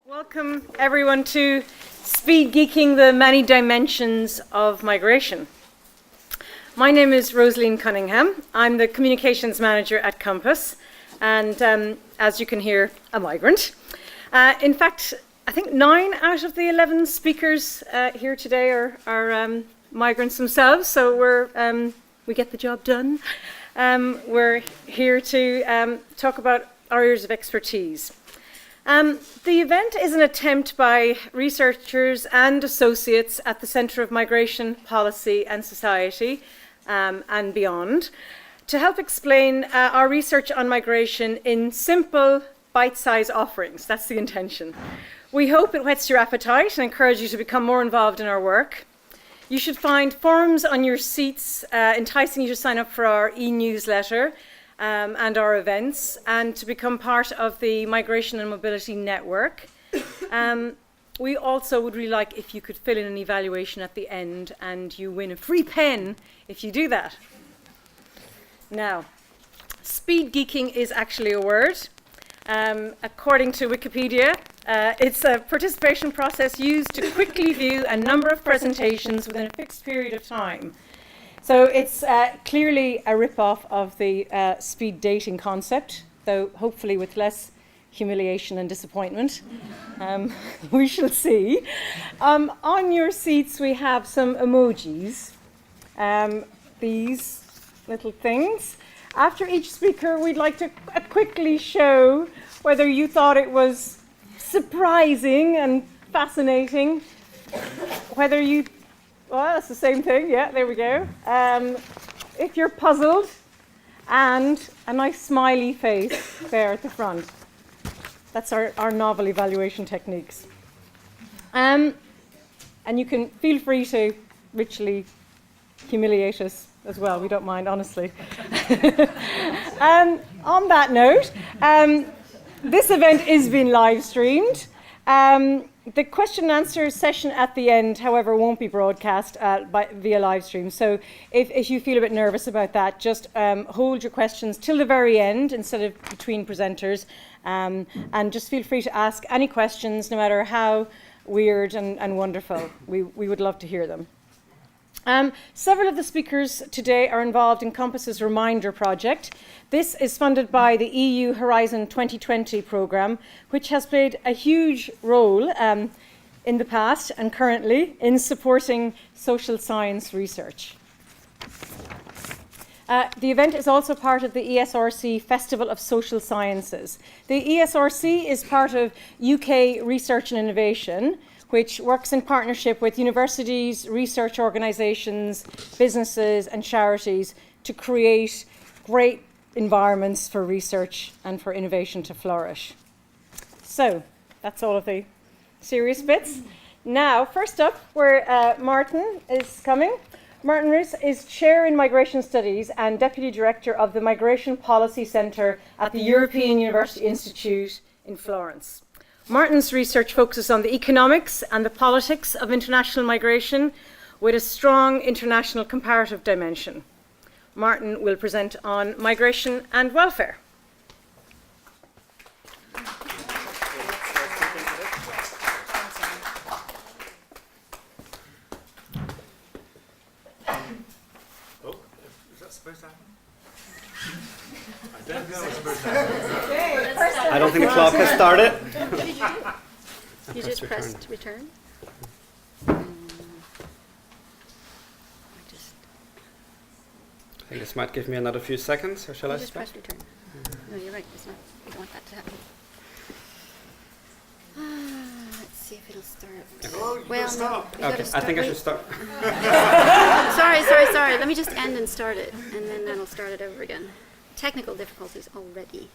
Welcome everyone to Speed Geeking, the many dimensions of migration. My name is Rosaline Cunningham. I'm the communications manager at COMPAS, and as you can hear, a migrant. In fact, I think 9 out of the 11 speakers here today are migrants themselves, so we get the job done. We're here to talk about our areas of expertise. The event is an attempt by researchers and associates at the Centre of Migration, Policy and Society and beyond to help explain our research on migration in simple, bite-sized offerings. That's the intention. We hope it whets your appetite and encourage you to become more involved in our work. You should find forms on your seats enticing you to sign up for our e-newsletter and our events, and to become part of the Migration and Mobility Network. We also would really like if you could fill in an evaluation at the end, and you win a free pen if you do that. Now, speed geeking is actually a word. According to Wikipedia, it's a participation process used to quickly view a number of presentations within a fixed period of time. So it's clearly a rip-off of the speed dating concept, though hopefully with less humiliation and disappointment. We shall see. On your seats we have some emojis, these little things. After each speaker we'd like to quickly show whether you thought it was surprising and fascinating, whether you well, that's the same thing. Yeah, there we go. If you're puzzled, and a nice smiley face there at the front. That's our novel evaluation techniques. And you can feel free to richly humiliate us as well. We don't mind, honestly. On that note, this event is being live streamed. The question and answer session at the end, however, won't be broadcast via live stream. So if you feel a bit nervous about that, just hold your questions till the very end instead of between presenters. And just feel free to ask any questions, no matter how weird and wonderful. We would love to hear them. Several of the speakers today are involved in COMPAS's Reminder project. This is funded by the EU Horizon 2020 programme, which has played a huge role in the past and currently in supporting social science research. The event is also part of the ESRC Festival of Social Sciences. The ESRC is part of UK Research and Innovation, which works in partnership with universities, research organisations, businesses and charities to create great environments for research and for innovation to flourish. So, that's all of the serious bits. Now, first up, where Martin is coming. Martin Roos is Chair in Migration Studies and Deputy Director of the Migration Policy Centre at the European University Institute in Florence. Martin's research focuses on the economics and the politics of international migration with a strong international comparative dimension. Martin will present on migration and welfare. Oh, is that supposed to happen? I don't know what's supposed to happen. I don't think the clock has started. You just pressed return? I think this might give me another few seconds, or shall I just start? press return. No, you're right. It's not. You don't want that to happen. Let's see if it'll start. Oh, you gotta stop. No, Okay, I think I should start. Sorry. Let me just end and start it, and then that'll start it over again. Technical difficulties already.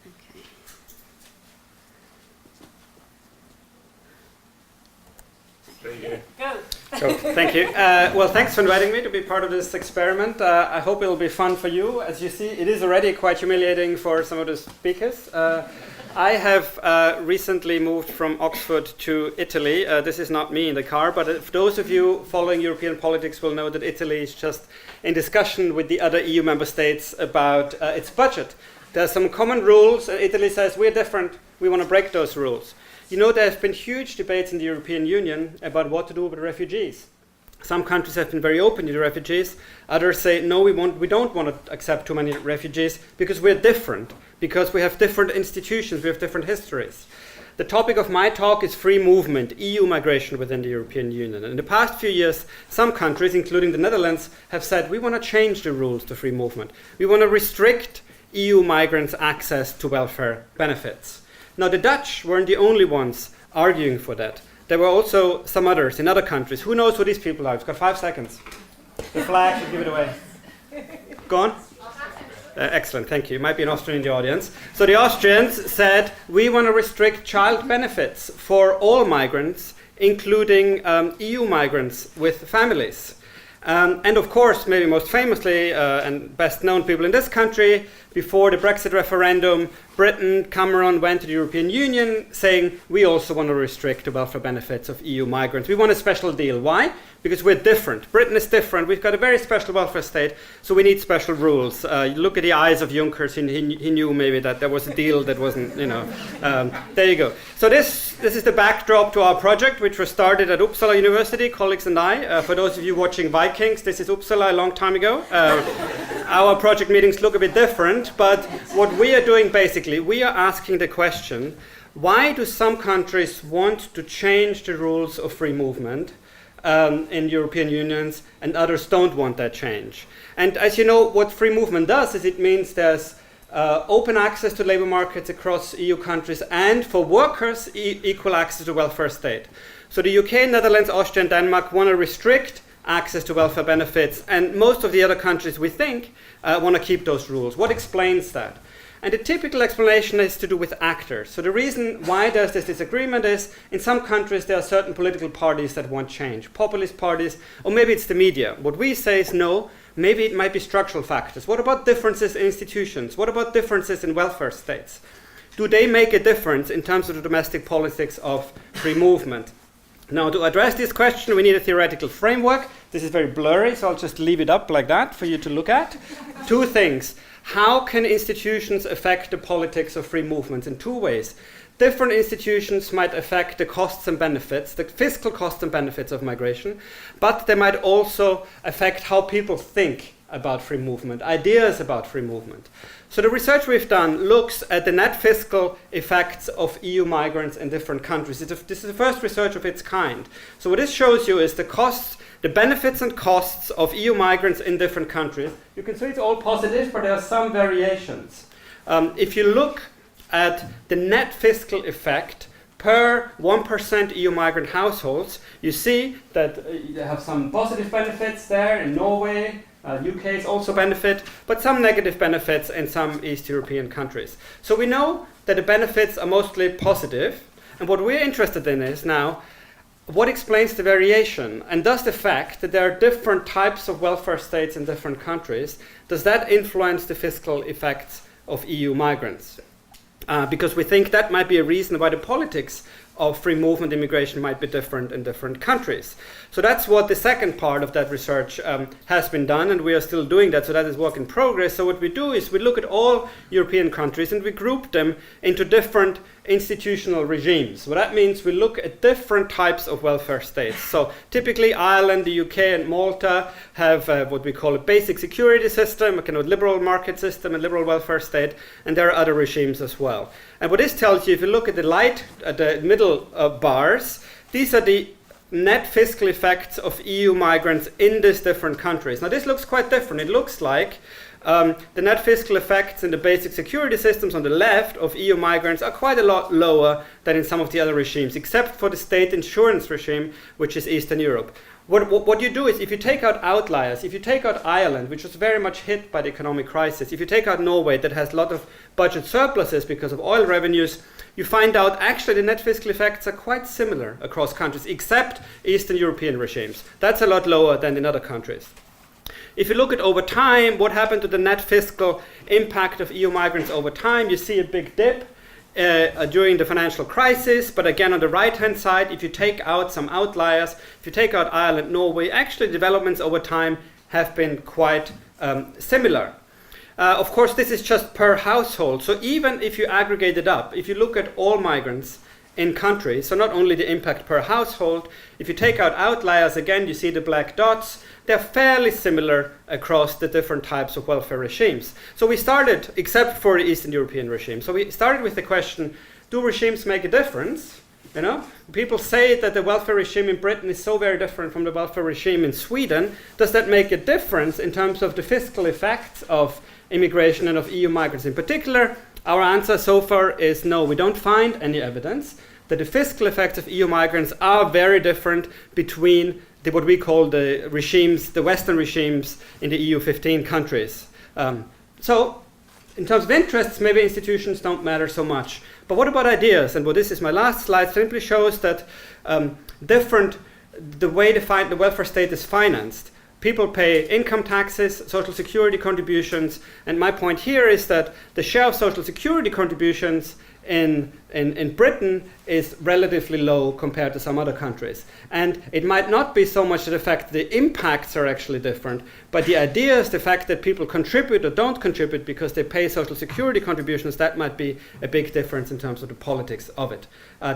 Okay. There you go. So, thank you. Well, thanks for inviting me to be part of this experiment. I hope it'll be fun for you. As you see, it is already quite humiliating for some of the speakers. I have recently moved from Oxford to Italy. This is not me in the car, but if those of you following European politics will know that Italy is just in discussion with the other EU member states about its budget. There are some common rules, and Italy says we're different, we want to break those rules. You know, there have been huge debates in the European Union about what to do with refugees. Some countries have been very open to the refugees. Others say, no, we don't want to accept too many refugees because we're different, because we have different institutions, we have different histories. The topic of my talk is free movement, EU migration within the European Union. And in the past few years, some countries, including the Netherlands, have said we want to change the rules to free movement. We want to restrict EU migrants' access to welfare benefits. Now, the Dutch weren't the only ones arguing for that. There were also some others in other countries. Who knows who these people are? You've got 5 seconds. The flag should give it away. Go on. Excellent, thank you. Might be an Austrian in the audience. So the Austrians said, we want to restrict child benefits for all migrants, including EU migrants with families. And of course, maybe most famously and best known people in this country, before the Brexit referendum, Britain, Cameron went to the European Union saying, we also want to restrict the welfare benefits of EU migrants. We want a special deal. Why? Because we're different. Britain is different. We've got a very special welfare state, so we need special rules. You look at the eyes of Juncker, he knew maybe that there was a deal that wasn't, there you go. So this is the backdrop to our project, which was started at Uppsala University, colleagues and I. For those of you watching Vikings, this is Uppsala a long time ago. Our project meetings look a bit different, but what we are doing basically, we are asking the question, why do some countries want to change the rules of free movement in European unions and others don't want that change? And as you know, what free movement does is it means there's open access to labor markets across EU countries and for workers equal access to welfare state. So the UK, Netherlands, Austria and Denmark want to restrict access to welfare benefits, and most of the other countries, we think, want to keep those rules. What explains that? And the typical explanation is to do with actors. So the reason why there's this disagreement is, in some countries there are certain political parties that want change, populist parties, or maybe it's the media. What we say is no, maybe it might be structural factors. What about differences in institutions? What about differences in welfare states? Do they make a difference in terms of the domestic politics of free movement? Now, to address this question, we need a theoretical framework. This is very blurry, so I'll just leave it up like that for you to look at. 2 things. How can institutions affect the politics of free movement? In 2 ways. Different institutions might affect the costs and benefits, the fiscal costs and benefits of migration, but they might also affect how people think about free movement, ideas about free movement. So the research we've done looks at the net fiscal effects of EU migrants in different countries. This is the first research of its kind. So what this shows you is the costs, the benefits and costs of EU migrants in different countries. You can see it's all positive, but there are some variations. If you look at the net fiscal effect per 1% EU migrant households, you see that you have some positive benefits there in Norway. UK's also benefit, but some negative benefits in some East European countries. So we know that the benefits are mostly positive, and what we're interested in is now, what explains the variation? And does the fact that there are different types of welfare states in different countries, does that influence the fiscal effects of EU migrants? Because we think that might be a reason why the politics of free movement immigration might be different in different countries. So that's what the second part of that research has been done, and we are still doing that, so that is work in progress. So what we do is we look at all European countries and we group them into different institutional regimes. What that means, we look at different types of welfare states. So typically Ireland, the UK and Malta have what we call a basic security system, a kind of liberal market system, a liberal welfare state, and there are other regimes as well. And what this tells you, if you look at the middle bars, these are the net fiscal effects of EU migrants in these different countries. Now this looks quite different. It looks like the net fiscal effects in the basic security systems on the left of EU migrants are quite a lot lower than in some of the other regimes, except for the state insurance regime, which is Eastern Europe. What you do is, if you take out outliers, if you take out Ireland, which was very much hit by the economic crisis, if you take out Norway, that has a lot of budget surpluses because of oil revenues, you find out actually the net fiscal effects are quite similar across countries, except Eastern European regimes. That's a lot lower than in other countries. If you look at over time, what happened to the net fiscal impact of EU migrants over time, you see a big dip during the financial crisis, but again on the right-hand side, if you take out some outliers, if you take out Ireland, Norway, actually developments over time have been quite similar. Of course, this is just per household. So even if you aggregate it up, if you look at all migrants in countries, so not only the impact per household, if you take out outliers, again, you see the black dots, they're fairly similar across the different types of welfare regimes. So we started, except for the Eastern European regime, so we started with the question, do regimes make a difference? You know, people say that the welfare regime in Britain is so very different from the welfare regime in Sweden. Does that make a difference in terms of the fiscal effects of immigration and of EU migrants in particular? Our answer so far is no, we don't find any evidence that the fiscal effects of EU migrants are very different between what we call the regimes, the Western regimes in the EU 15 countries. So in terms of interests, maybe institutions don't matter so much. But what about ideas? And this is my last slide, simply shows that the way the welfare state is financed. People pay income taxes, social security contributions, and my point here is that the share of social security contributions in Britain is relatively low compared to some other countries. And it might not be so much the fact that the impacts are actually different, but the idea is the fact that people contribute or don't contribute because they pay social security contributions, that might be a big difference in terms of the politics of it.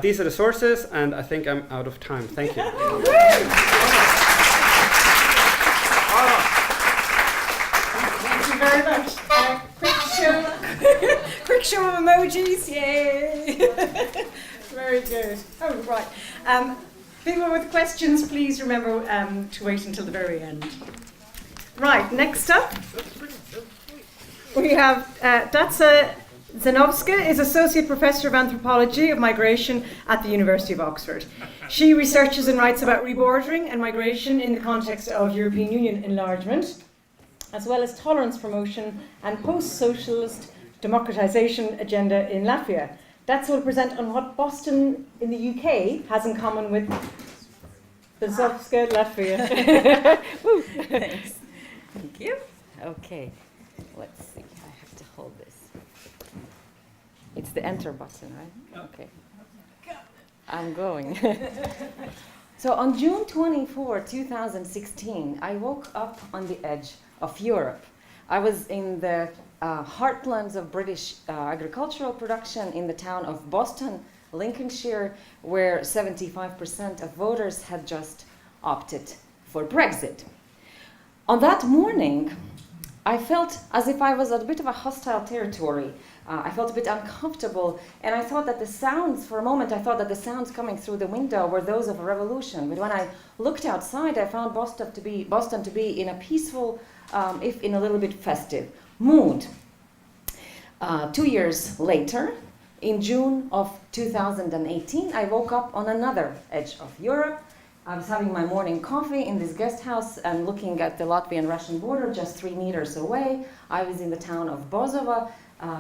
These are the sources, and I think I'm out of time. Thank you. Thank you very much. Quick show of emojis, yay! Very good. Oh, right. People with questions, please remember to wait until the very end. Right, next up, we have Dacia Zanovska is Associate Professor of Anthropology of Migration at the University of Oxford. She researches and writes about rebordering and migration in the context of European Union enlargement, as well as tolerance promotion and post-socialist democratization agenda in Latvia. Dacia will present on what Boston in the UK has in common with Zanovska, Latvia. Thanks. Thank you. Okay, let's see. I have to hold this. It's the enter button, right? Okay. I'm going. So on June 24, 2016, I woke up on the edge of Europe. I was in the heartlands of British agricultural production in the town of Boston, Lincolnshire, where 75% of voters had just opted for Brexit. On that morning, I felt as if I was at a bit of a hostile territory. I felt a bit uncomfortable, and I thought that the sounds, for a moment, I thought that the sounds coming through the window were those of a revolution. But when I looked outside, I found Boston to be in a peaceful, if in a little bit festive mood. 2 years later, in June of 2018, I woke up on another edge of Europe. I was having my morning coffee in this guest house and looking at the Latvian-Russian border just 3 meters away. I was in the town of Bozova,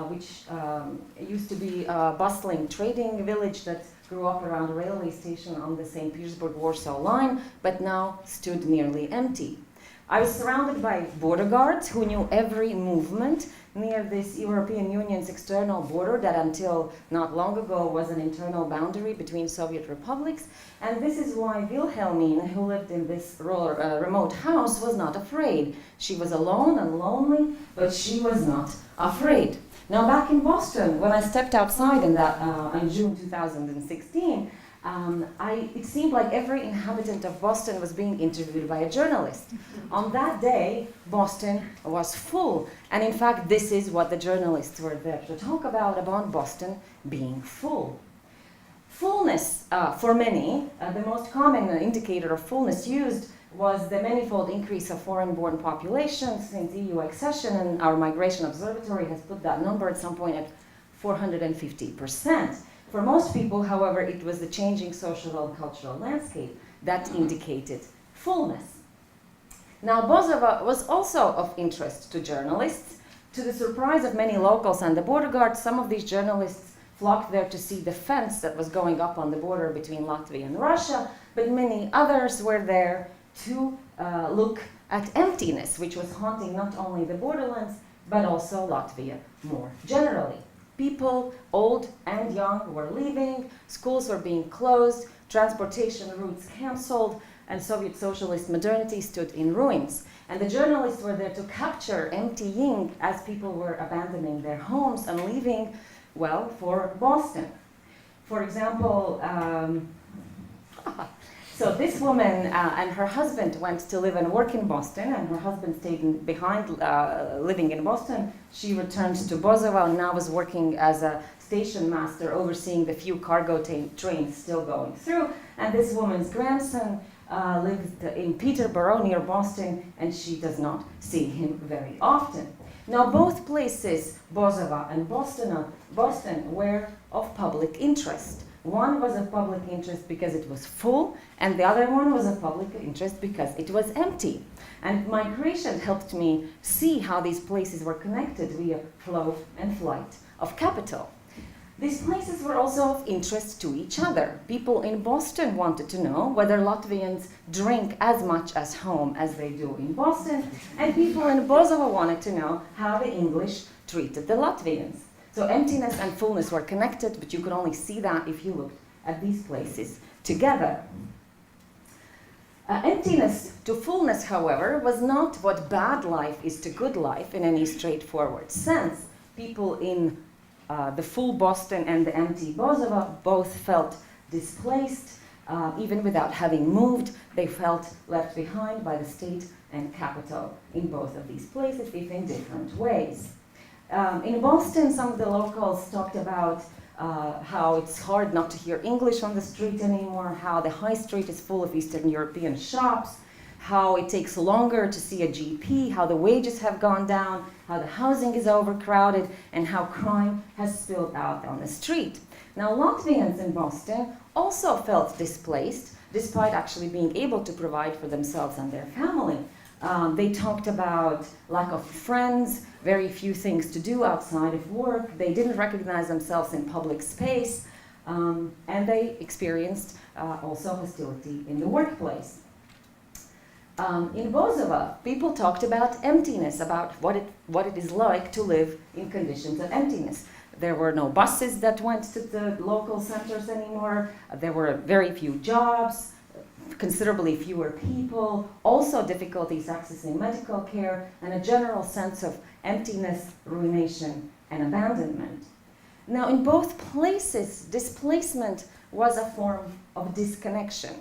which used to be a bustling trading village that grew up around a railway station on the St. Petersburg-Warsaw line, but now stood nearly empty. I was surrounded by border guards who knew every movement near this European Union's external border that until not long ago was an internal boundary between Soviet republics. And this is why Wilhelmine, who lived in this remote house, was not afraid. She was alone and lonely, but she was not afraid. Now back in Boston, when I stepped outside in June 2016, it seemed like every inhabitant of Boston was being interviewed by a journalist. On that day, Boston was full. And in fact, this is what the journalists were there to talk about Boston being full. Fullness, for many, the most common indicator of fullness used was the manifold increase of foreign-born population since EU accession, and our Migration Observatory has put that number at some point at 450%. For most people, however, it was the changing social and cultural landscape that indicated fullness. Now, Bozova was also of interest to journalists. To the surprise of many locals and the border guards, some of these journalists flocked there to see the fence that was going up on the border between Latvia and Russia, but many others were there to look at emptiness, which was haunting not only the borderlands, but also Latvia more generally. People, old and young, were leaving, schools were being closed, transportation routes cancelled, and Soviet socialist modernity stood in ruins. And the journalists were there to capture emptying as people were abandoning their homes and leaving, well, for Boston. For example, so this woman and her husband went to live and work in Boston, and her husband stayed behind living in Boston. She returned to Bozova and now was working as a station master overseeing the few cargo trains still going through. And this woman's grandson lived in Peterborough near Boston, and she does not see him very often. Now both places, Bozova and Boston, were of public interest. One was of public interest because it was full, and the other one was of public interest because it was empty. And migration helped me see how these places were connected via flow and flight of capital. These places were also of interest to each other. People in Boston wanted to know whether Latvians drink as much as home as they do in Boston, and people in Bozova wanted to know how the English treated the Latvians. So emptiness and fullness were connected, but you could only see that if you looked at these places together. Emptiness to fullness, however, was not what bad life is to good life in any straightforward sense. People in the full Boston and the empty Bozova both felt displaced, even without having moved. They felt left behind by the state and capital in both of these places, if in different ways. In Boston, some of the locals talked about how it's hard not to hear English on the street anymore, how the high street is full of Eastern European shops, how it takes longer to see a GP, how the wages have gone down, how the housing is overcrowded, and how crime has spilled out on the street. Now, Latvians in Boston also felt displaced, despite actually being able to provide for themselves and their family. They talked about lack of friends, very few things to do outside of work. They didn't recognize themselves in public space, and they experienced also hostility in the workplace. In Bozova, people talked about emptiness, about what it is like to live in conditions of emptiness. There were no buses that went to the local centers anymore. There were very few jobs, considerably fewer people, also difficulties accessing medical care, and a general sense of emptiness, ruination, and abandonment. Now, in both places, displacement was a form of disconnection.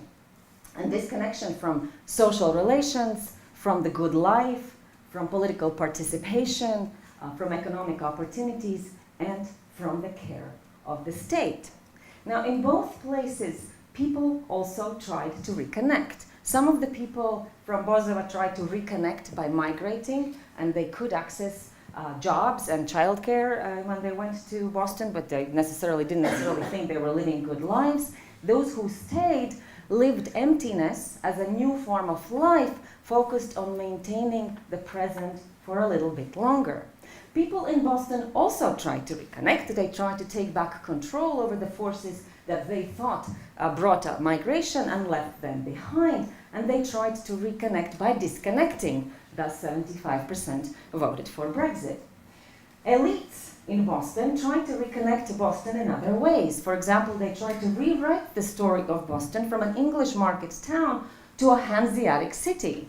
And disconnection from social relations, from the good life, from political participation, from economic opportunities, and from the care of the state. Now, in both places, people also tried to reconnect. Some of the people from Bozova tried to reconnect by migrating, and they could access jobs and childcare when they went to Boston, but they didn't necessarily think they were living good lives. Those who stayed lived emptiness as a new form of life, focused on maintaining the present for a little bit longer. People in Boston also tried to reconnect. They tried to take back control over the forces that they thought brought migration and left them behind. And they tried to reconnect by disconnecting. Thus, 75% voted for Brexit. Elites in Boston tried to reconnect to Boston in other ways. For example, they tried to rewrite the story of Boston from an English market town to a Hanseatic city.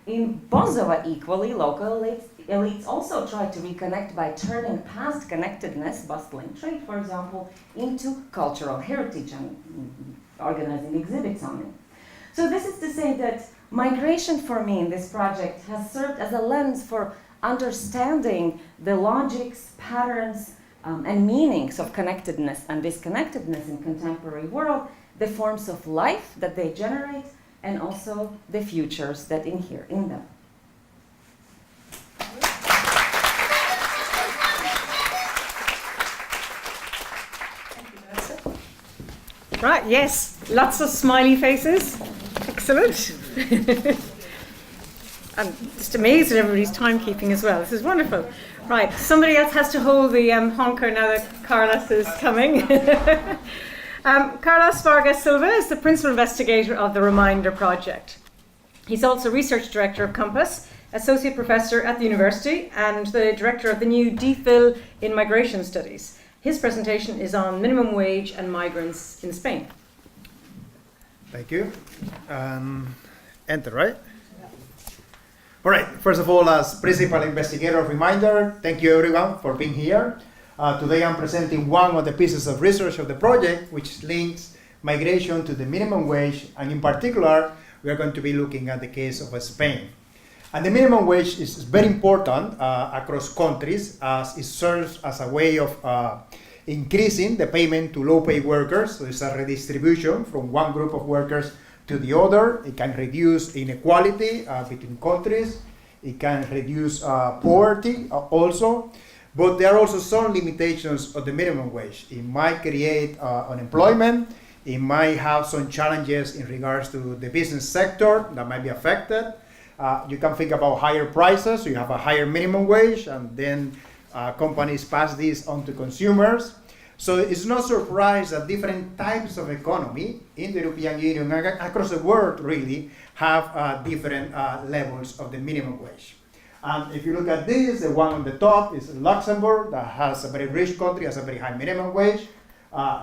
In Bozova, equally, local elites also tried to reconnect by turning past connectedness, bustling trade, for example, into cultural heritage and organizing exhibits on it. So this is to say that migration for me in this project has served as a lens for understanding the logics, patterns, and meanings of connectedness and disconnectedness in contemporary world, the forms of life that they generate, and also the futures that inhere in them. Right, yes, lots of smiley faces. Excellent. I'm just amazed at everybody's timekeeping as well. This is wonderful. Right, somebody else has to hold the honker now that Carlos is coming. Carlos Vargas Silva is the principal investigator of the Reminder Project. He's also research director of COMPAS, associate professor at the university, and the director of the new DPhil in Migration Studies. His presentation is on minimum wage and migrants in Spain. Thank you. enter, right? All right, first of all, as principal investigator reminder, thank you everyone for being here. Today I'm presenting one of the pieces of research of the project, which links migration to the minimum wage, and in particular, we are going to be looking at the case of Spain. And the minimum wage is very important across countries, as it serves as a way of increasing the payment to low-paid workers. So it's a redistribution from one group of workers to the other. It can reduce inequality between countries. It can reduce poverty also. But there are also some limitations of the minimum wage. It might create unemployment. It might have some challenges in regards to the business sector that might be affected. You can think about higher prices. So you have a higher minimum wage, and then companies pass this on to consumers. So it's no surprise that different types of economy in the European Union and across the world really have different levels of the minimum wage. And if you look at this, the one on the top is Luxembourg, that has a very rich country, has a very high minimum wage.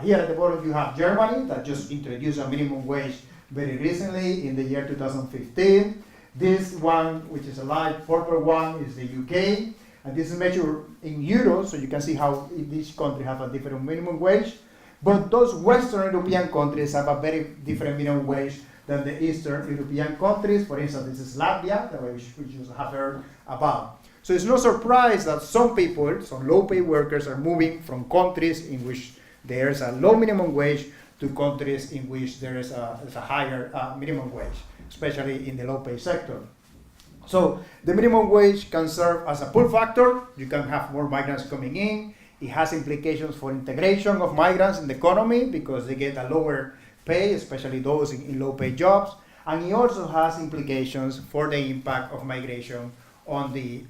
Here at the bottom you have Germany, that just introduced a minimum wage very recently in the year 2015. This one, which is a light purple one, is the UK. And this is measured in euros, so you can see how each country has a different minimum wage. But those Western European countries have a very different minimum wage than the Eastern European countries. For instance, this is Latvia, which you have heard about. So it's no surprise that some people, some low-paid workers, are moving from countries in which there's a low minimum wage to countries in which there is a higher minimum wage, especially in the low-paid sector. So the minimum wage can serve as a pull factor. You can have more migrants coming in. It has implications for integration of migrants in the economy because they get a lower pay, especially those in low-paid jobs. And it also has implications for the impact of migration on the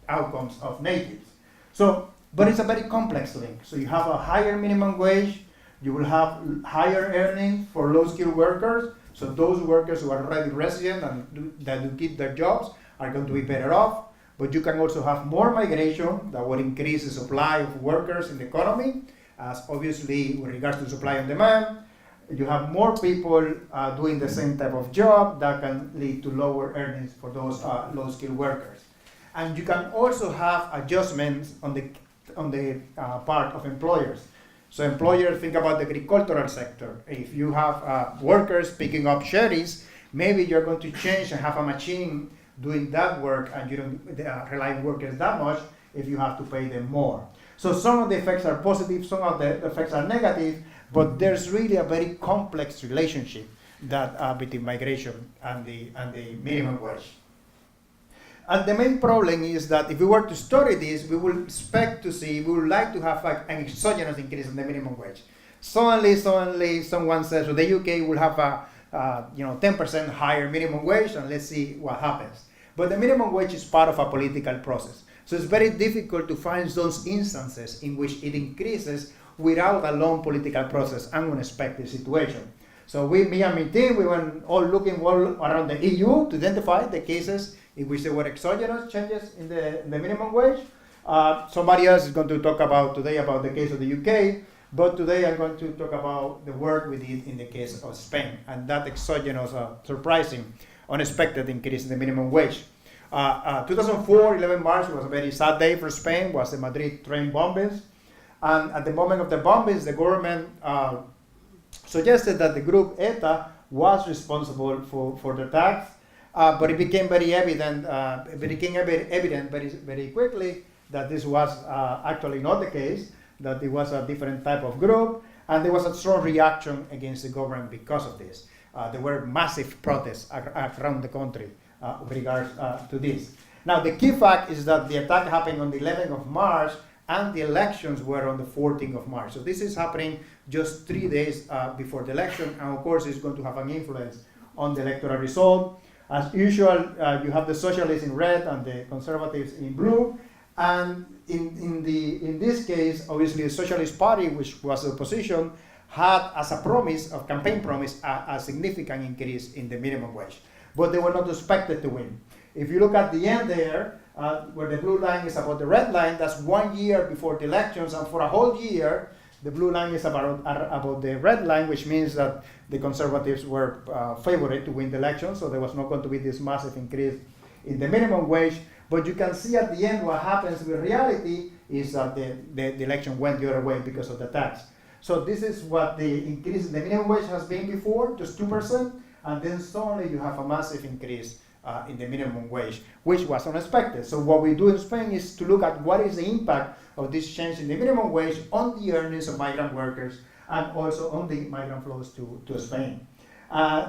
outcomes of natives. So, but it's a very complex link. So you have a higher minimum wage. You will have higher earnings for low-skilled workers. So those workers who are already resident and that do keep their jobs are going to be better off. But you can also have more migration that will increase the supply of workers in the economy, as obviously with regards to supply and demand. You have more people doing the same type of job that can lead to lower earnings for those low-skilled workers. And you can also have adjustments on the part of employers. So employers think about the agricultural sector. If you have workers picking up cherries, maybe you're going to change and have a machine doing that work, and you don't rely on workers that much if you have to pay them more. So some of the effects are positive, some of the effects are negative, but there's really a very complex relationship that between migration and the minimum wage. And the main problem is that if we were to study this, we would like to have an exogenous increase in the minimum wage. Suddenly someone says, well, the UK will have a 10% higher minimum wage, and let's see what happens. But the minimum wage is part of a political process. So it's very difficult to find those instances in which it increases without a long political process and unexpected situation. So me and my team, we went all looking all around the EU to identify the cases in which there were exogenous changes in the minimum wage. Somebody else is going to talk today about the case of the UK, but today I'm going to talk about the work we did in the case of Spain, and that exogenous, surprising, unexpected increase in the minimum wage. 2004, 11 March, was a very sad day for Spain, was the Madrid train bombings. And at the moment of the bombings, the government suggested that the group ETA was responsible for the attacks. But it became very evident, very quickly that this was actually not the case, that it was a different type of group, and there was a strong reaction against the government because of this. There were massive protests around the country with regards to this. Now, the key fact is that the attack happened on the 11th of March, and the elections were on the 14th of March. So this is happening just 3 days before the election, and of course it's going to have an influence on the electoral result. As usual, you have the socialists in red and the conservatives in blue. And in this case, obviously, the Socialist Party, which was the opposition, had as a promise, of campaign promise, a significant increase in the minimum wage. But they were not expected to win. If you look at the end there, where the blue line is above the red line, that's 1 year before the elections, and for a whole year, The blue line is about the red line, which means that the conservatives were favored to win the election, so there was not going to be this massive increase in the minimum wage. But you can see at the end what happens with reality is that the election went the other way because of the tax. So this is what the increase in the minimum wage has been before, just 2%, and then suddenly you have a massive increase in the minimum wage, which was unexpected. So what we do in Spain is to look at what is the impact of this change in the minimum wage on the earnings of migrant workers and also on the migrant flows to Spain.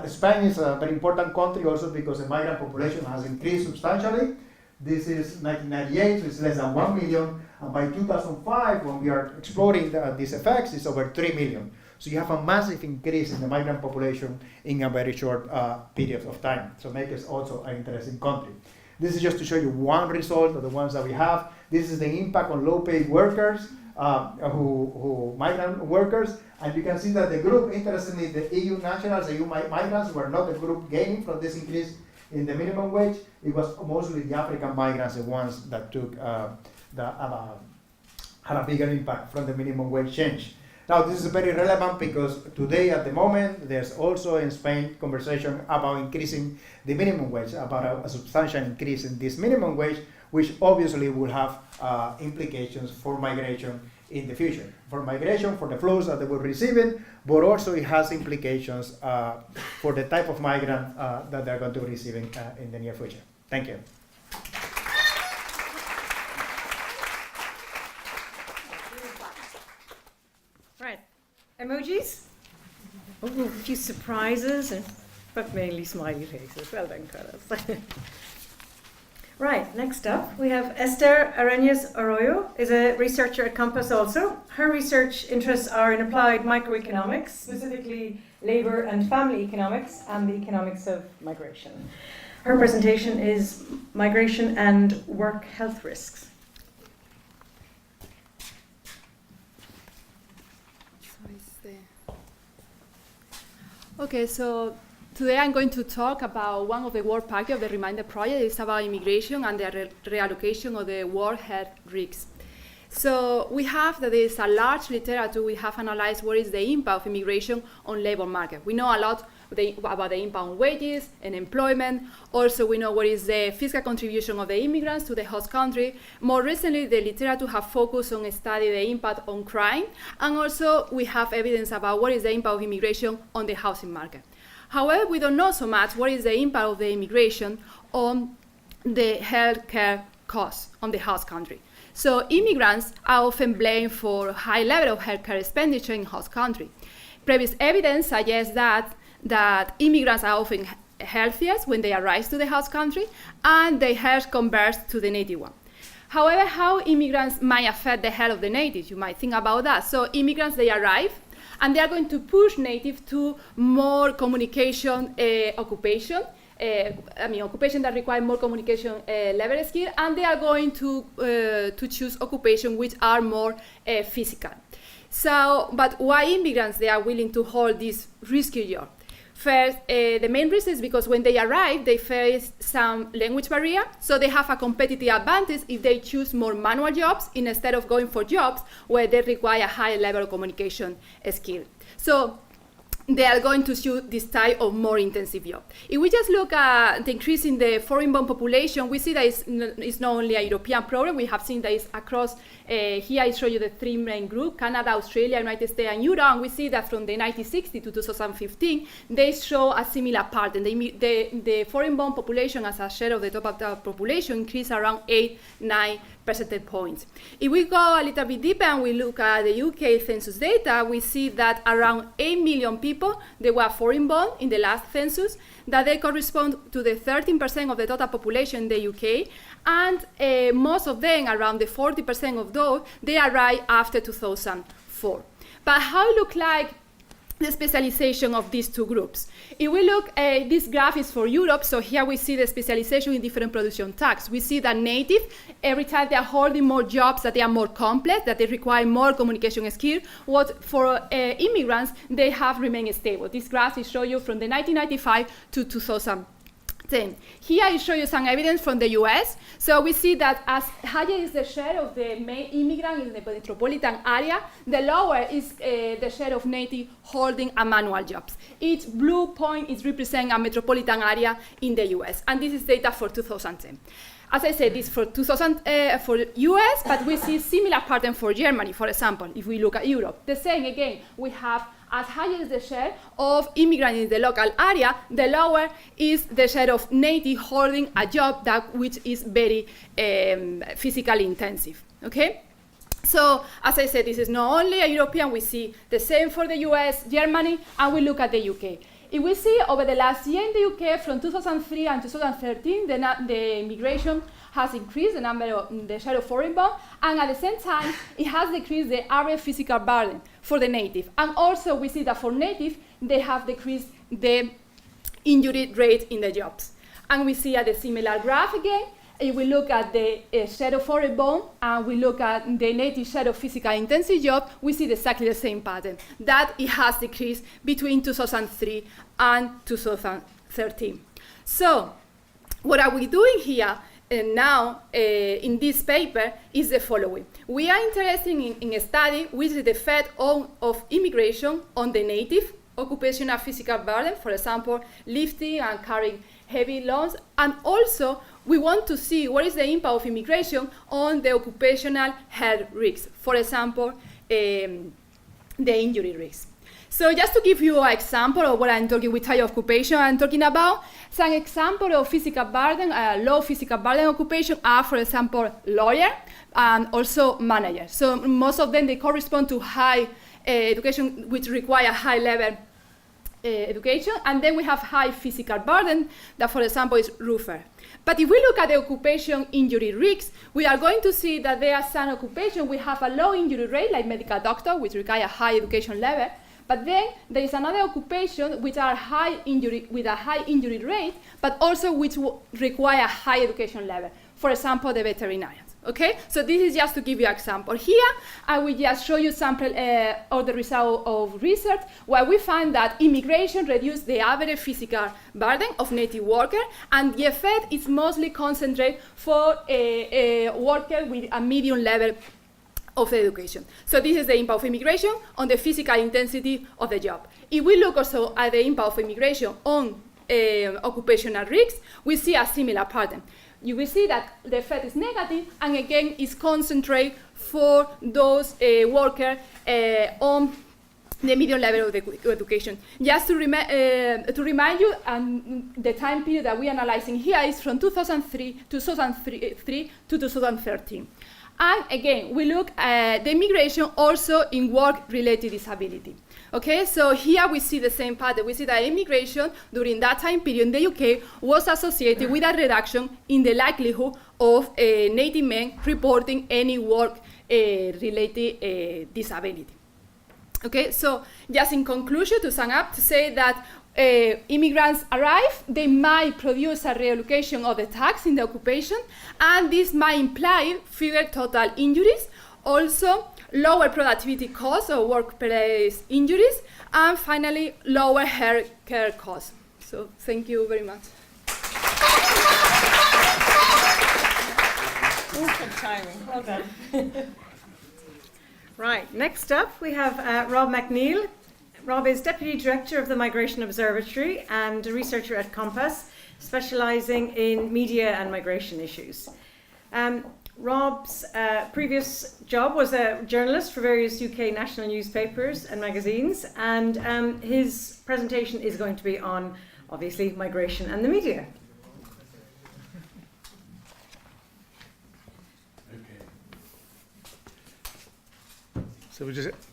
Spain is a very important country also because the migrant population has increased substantially. This is 1998, so it's less than 1 million. And by 2005, when we are exploring these effects, it's over 3 million. So you have a massive increase in the migrant population in a very short period of time. So make it also an interesting country. This is just to show you one result of the ones that we have. This is the impact on low-paid workers, migrant workers. And you can see that the group, interestingly, the EU nationals, the EU migrants were not the group gaining from this increase in the minimum wage. It was mostly the African migrants, the ones that took had a bigger impact from the minimum wage change. Now, this is very relevant because today, at the moment, there's also in Spain conversation about increasing the minimum wage, about a substantial increase in this minimum wage, which obviously will have implications for migration in the future. For migration, for the flows that they were receiving, but also it has implications for the type of migrant that they're going to be receiving in the near future. Thank you. Right, emojis? Oh, a few surprises, but mainly smiley faces. Well done, Carlos. Right, next up we have Esther Irenaeus Arroyo, is a researcher at COMPAS also. Her research interests are in applied microeconomics, specifically labor and family economics, and the economics of migration. Her presentation is Migration and Work Health Risks. Okay, so today I'm going to talk about one of the work package of the Reminder Project. It's about immigration and the reallocation of the work health risks. So we have that there is a large literature. We have analyzed what is the impact of immigration on labor market. We know a lot about the impact on wages and employment. Also, we know what is the fiscal contribution of the immigrants to the host country. More recently, the literature have focused on studying the impact on crime. And also, we have evidence about what is the impact of immigration on the housing market. However, we don't know so much what is the impact of the immigration on the healthcare costs on the host country. So immigrants are often blamed for high level of healthcare expenditure in host country. Previous evidence suggests that immigrants are often healthiest when they arrive to the host country, and their health compares to the native one. However, how immigrants might affect the health of the natives, you might think about that. So immigrants, they arrive, and they are going to push natives to more communication occupation, occupation that require more communication level skill, and they are going to choose occupation which are more physical. So, but why immigrants, they are willing to hold this risky job? First, the main reason is because when they arrive, they face some language barrier, so they have a competitive advantage if they choose more manual jobs instead of going for jobs where they require a high level of communication skill. So they are going to choose this type of more intensive job. If we just look at the increase in the foreign-born population, we see that it's not only a European problem. We have seen that it's across, here I show you the three main groups, Canada, Australia, United States, and Europe, and we see that from the 1960 to 2015, they show a similar pattern. The foreign-born population as a share of the total population increased around 8-9 percentage points. If we go a little bit deeper and we look at the UK census data, we see that around 8 million people, they were foreign-born in the last census, that they correspond to the 13% of the total population in the UK, and most of them, around the 40% of those, they arrived after 2004. But how it look like the specialization of these two groups? If we look at this graph is for Europe, so here we see the specialization in different production tasks. We see that native, every time they are holding more jobs that they are more complex, that they require more communication skill. What for immigrants, they have remained stable. This graph is show you from the 1995 to 2010. 2010. Here I show you some evidence from the US. So we see that as higher is the share of the main immigrant in the metropolitan area, the lower is the share of native holding and manual jobs. Each blue point is representing a metropolitan area in the US. And this is data for 2010. As I said, this for for US, but we see similar pattern for Germany, for example, if we look at Europe. The same again, we have as higher is the share of immigrants in the local area, the lower is the share of native holding a job that which is very physically intensive. Okay? So, as I said, this is not only a European, we see the same for the US, Germany, and we look at the UK. If we see over the last year in the UK, from 2003 and 2013, the immigration has increased the share of foreign born, and at the same time, it has decreased the average physical burden for the native. And also, we see that for native, they have decreased the injury rate in the jobs. And we see at the similar graph again, if we look at the share of foreign born and we look at the native share of physical intensive job, we see exactly the same pattern, that it has decreased between 2003 and 2013. So, what are we doing here now in this paper is the following. We are interested in a study which is the effect of immigration on the native occupational physical burden, for example, lifting and carrying heavy loads, and also we want to see what is the impact of immigration on the occupational health risks, for example, the injury risks. So just to give you an example of what I'm talking, which type of occupation I'm talking about, some example of physical burden, low physical burden occupation are, for example, lawyer and also manager. So most of them, they correspond to high education, which require high level education, and then we have high physical burden, that, for example, is roofer. But if we look at the occupation injury risks, we are going to see that there are some occupations we have a low injury rate, like medical doctor, which require high education level. But then there is another occupation which are high injury with a high injury rate, but also which require high education level. For example, the veterinarians. Okay, so this is just to give you an example. Here, I will just show you sample of the result of research where we find that immigration reduced the average physical burden of native workers, and the effect is mostly concentrated for a worker with a medium level of education. So this is the impact of immigration on the physical intensity of the job. If we look also at the impact of immigration on occupational risks, we see a similar pattern. You will see that the effect is negative, and again, is concentrated for those workers on the medium level of the education. Just to remind you, the time period that we are analyzing here is from 2003 to 2013. And again, we look at the immigration also in work-related disability. Okay, so here we see the same pattern. We see that immigration during that time period in the UK was associated with a reduction in the likelihood of native men reporting any work-related disability. Okay, so just in conclusion, to sum up, to say that immigrants arrive, they might produce a reallocation of the tax in the occupation, and this might imply fewer total injuries, also lower productivity costs or workplace injuries, and finally, lower health care costs. So thank you very much. Good timing. Well done. Right, next up we have Rob McNeil. Rob is Deputy Director of the Migration Observatory and a researcher at COMPAS, specialising in media and migration issues. Rob's previous job was a journalist for various UK national newspapers and magazines, and his presentation is going to be on, obviously, migration and the media. So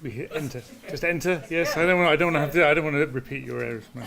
we hit enter. Just enter. Yes. I don't want to repeat your errors. No.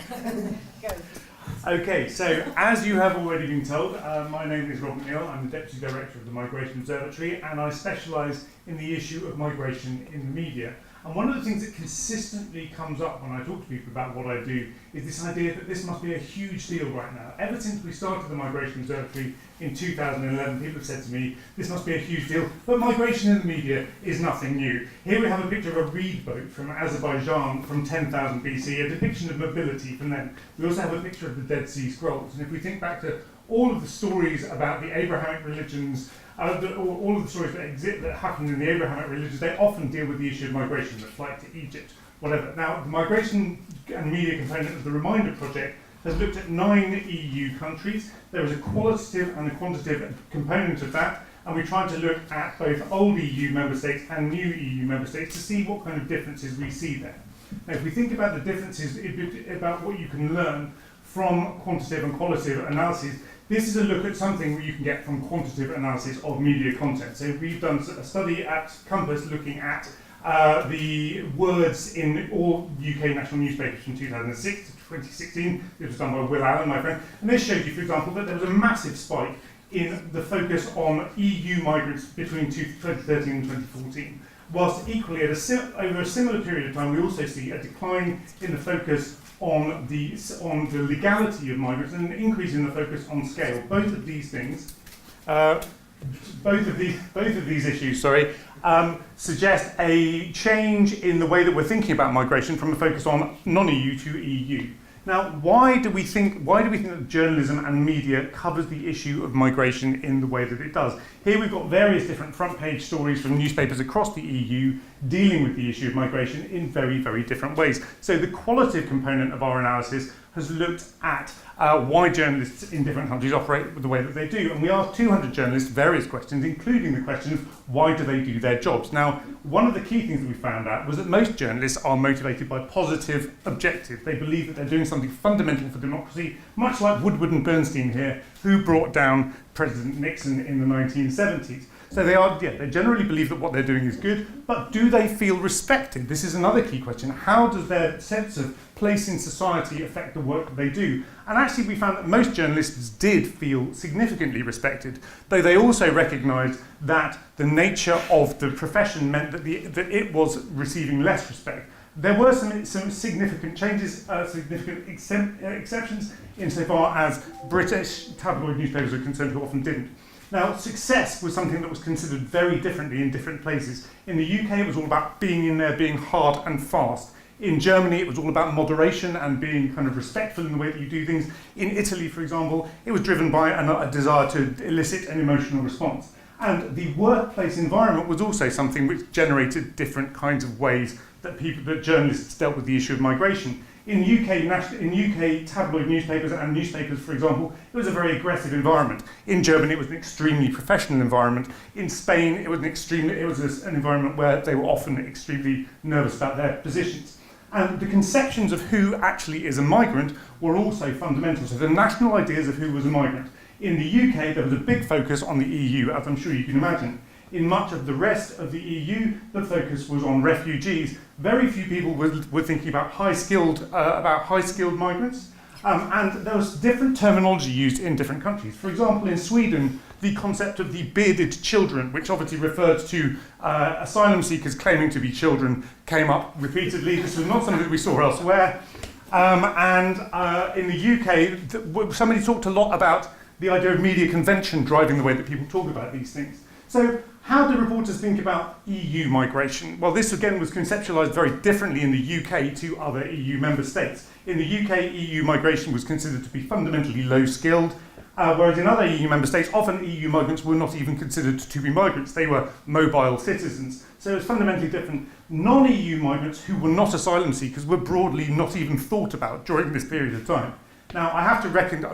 Okay. So as you have already been told, my name is Rob McNeil. I'm the Deputy Director of the Migration Observatory, and I specialise in the issue of migration in the media. And one of the things that consistently comes up when I talk to people about what I do is this idea that this must be a huge deal right now. Ever since we started the Migration Observatory in 2011, people have said to me, this must be a huge deal, but migration in the media is nothing new. Here we have a picture of a reed boat from Azerbaijan from 10,000 BC, a depiction of mobility from then. We also have a picture of the Dead Sea Scrolls. And if we think back to all of the stories about the Abrahamic religions, all of the stories that happened in the Abrahamic religions, they often deal with the issue of migration, the flight to Egypt, whatever. Now, the migration and media component of the Reminder project has looked at 9 EU countries. There is a qualitative and a quantitative component of that, and we tried to look at both old EU member states and new EU member states to see what kind of differences we see there. Now, if we think about the differences, about what you can learn from quantitative and qualitative analyses, this is a look at something that you can get from quantitative analysis of media content. So we've done a study at COMPAS looking at the words in all UK national newspapers from 2006 to 2016. This was done by Will Allen, my friend. And this shows you, for example, that there was a massive spike in the focus on EU migrants between 2013 and 2014. Whilst equally, over a similar period of time, we also see a decline in the focus on the legality of migrants and an increase in the focus on scale. Both of these things, both of these issues, suggest a change in the way that we're thinking about migration from a focus on non-EU to EU. Now, why do we think that journalism and media covers the issue of migration in the way that it does? Here we've got various different front page stories from newspapers across the EU dealing with the issue of migration in very, very different ways. So the qualitative component of our analysis has looked at why journalists in different countries operate the way that they do. And we asked 200 journalists various questions, including the question of why do they do their jobs. Now, one of the key things that we found out was that most journalists are motivated by positive objectives. They believe that they're doing something fundamental for democracy, much like Woodward and Bernstein here, who brought down President Nixon in the 1970s. So they generally believe that what they're doing is good, but do they feel respected? This is another key question. How does their sense of place in society affect the work that they do? And actually we found that most journalists did feel significantly respected, though they also recognised that the nature of the profession meant that it was receiving less respect. There were some significant changes, significant exceptions insofar as British tabloid newspapers are concerned, who often didn't. Now, success was something that was considered very differently in different places. In the UK, it was all about being in there, being hard and fast. In Germany, it was all about moderation and being kind of respectful in the way that you do things. In Italy, for example, it was driven by a desire to elicit an emotional response. And the workplace environment was also something which generated different kinds of ways that journalists dealt with the issue of migration. In UK tabloid newspapers and newspapers, for example, it was a very aggressive environment. In Germany, it was an extremely professional environment. In Spain, it was an environment where they were often extremely nervous about their positions. And the conceptions of who actually is a migrant were also fundamental. So the national ideas of who was a migrant. In the UK, there was a big focus on the EU, as I'm sure you can imagine. In much of the rest of the EU, the focus was on refugees. Very few people were thinking about high-skilled migrants, and there was different terminology used in different countries. For example, in Sweden, the concept of the bearded children, which obviously referred to asylum seekers claiming to be children, came up repeatedly. This was not something that we saw elsewhere. In the UK, somebody talked a lot about the idea of media convention driving the way that people talk about these things. So how do reporters think about EU migration? Well, this again was conceptualised very differently in the UK to other EU member states. In the UK, EU migration was considered to be fundamentally low-skilled, whereas in other EU member states, often EU migrants were not even considered to be migrants. They were mobile citizens. So it was fundamentally different. Non-EU migrants who were not asylum seekers were broadly not even thought about during this period of time. Now,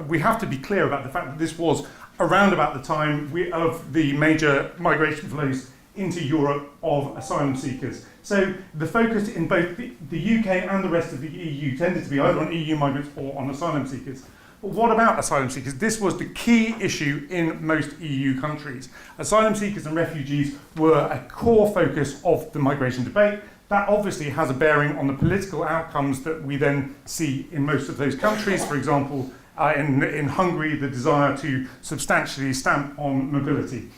we have to be clear about the fact that this was around about the time of the major migration flows into Europe of asylum seekers. So the focus in both the UK and the rest of the EU tended to be either on EU migrants or on asylum seekers. But what about asylum seekers? This was the key issue in most EU countries. Asylum seekers and refugees were a core focus of the migration debate. That obviously has a bearing on the political outcomes that we then see in most of those countries. For example, in Hungary, the desire to substantially stamp on mobility.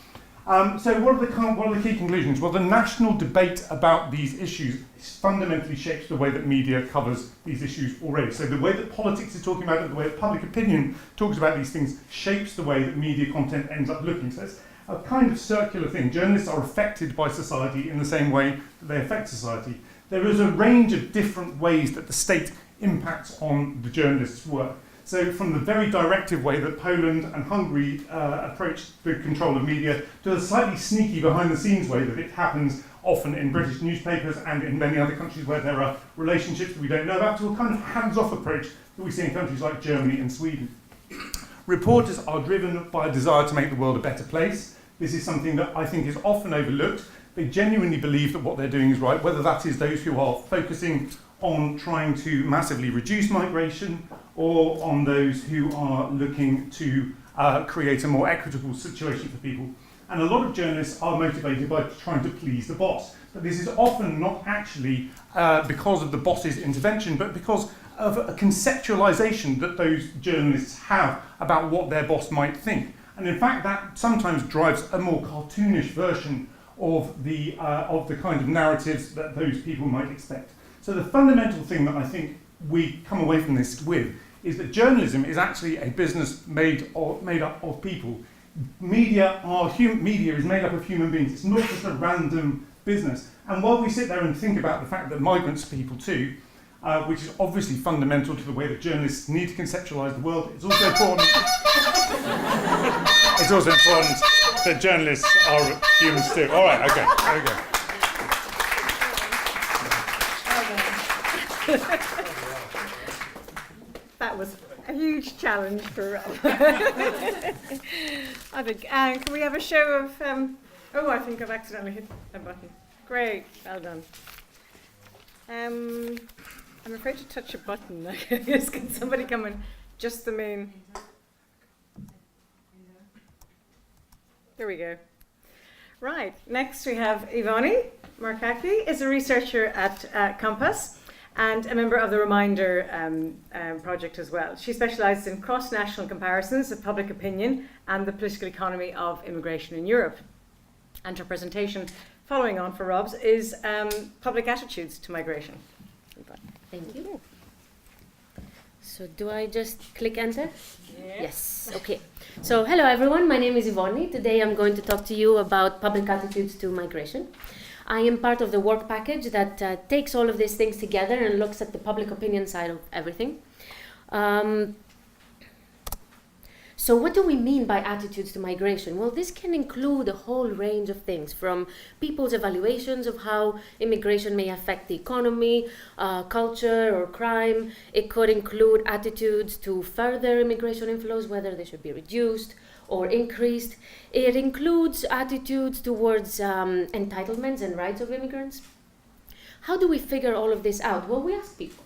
So what are the key conclusions? Well, the national debate about these issues fundamentally shapes the way that media covers these issues already. So the way that politics is talking about it, the way that public opinion talks about these things, shapes the way that media content ends up looking. So it's a kind of circular thing. Journalists are affected by society in the same way that they affect society. There is a range of different ways that the state impacts on the journalist's work. So from the very directive way that Poland and Hungary approached the control of media, to the slightly sneaky behind-the-scenes way that it happens often in British newspapers and in many other countries where there are relationships that we don't know about, to a kind of hands-off approach that we see in countries like Germany and Sweden. Reporters are driven by a desire to make the world a better place. This is something that I think is often overlooked. They genuinely believe that what they're doing is right, whether that is those who are focusing on trying to massively reduce migration, or on those who are looking to create a more equitable situation for people. And a lot of journalists are motivated by trying to please the boss. But this is often not actually because of the boss's intervention, but because of a conceptualization that those journalists have about what their boss might think. And in fact, that sometimes drives a more cartoonish version of the kind of narratives that those people might expect. So the fundamental thing that I think we come away from this with is that journalism is actually a business made up of people. Media is made up of human beings. It's not just a random business. And while we sit there and think about the fact that migrants are people too, which is obviously fundamental to the way that journalists need to conceptualize the world, it's also important. It's also important that journalists are humans too. All right, okay, there we go. That was a huge challenge for Rob. I think, can we have a show of, I think I've accidentally hit a button. Great, well done. I'm afraid to touch a button. Can somebody come and just the main? There we go. Right, next we have Vani Marathi, is a researcher at COMPAS and a member of the Reminder project as well. She specialises in cross-national comparisons of public opinion and the political economy of immigration in Europe. And her presentation, following on for Rob's, is public attitudes to migration. Thank you. So do I just click enter? Yes. Okay. So hello everyone, my name is Vani. Today I'm going to talk to you about public attitudes to migration. I am part of the work package that takes all of these things together and looks at the public opinion side of everything. So what do we mean by attitudes to migration? Well, this can include a whole range of things, from people's evaluations of how immigration may affect the economy, culture, or crime. It could include attitudes to further immigration inflows, whether they should be reduced or increased. It includes attitudes towards entitlements and rights of immigrants. How do we figure all of this out? Well, we ask people.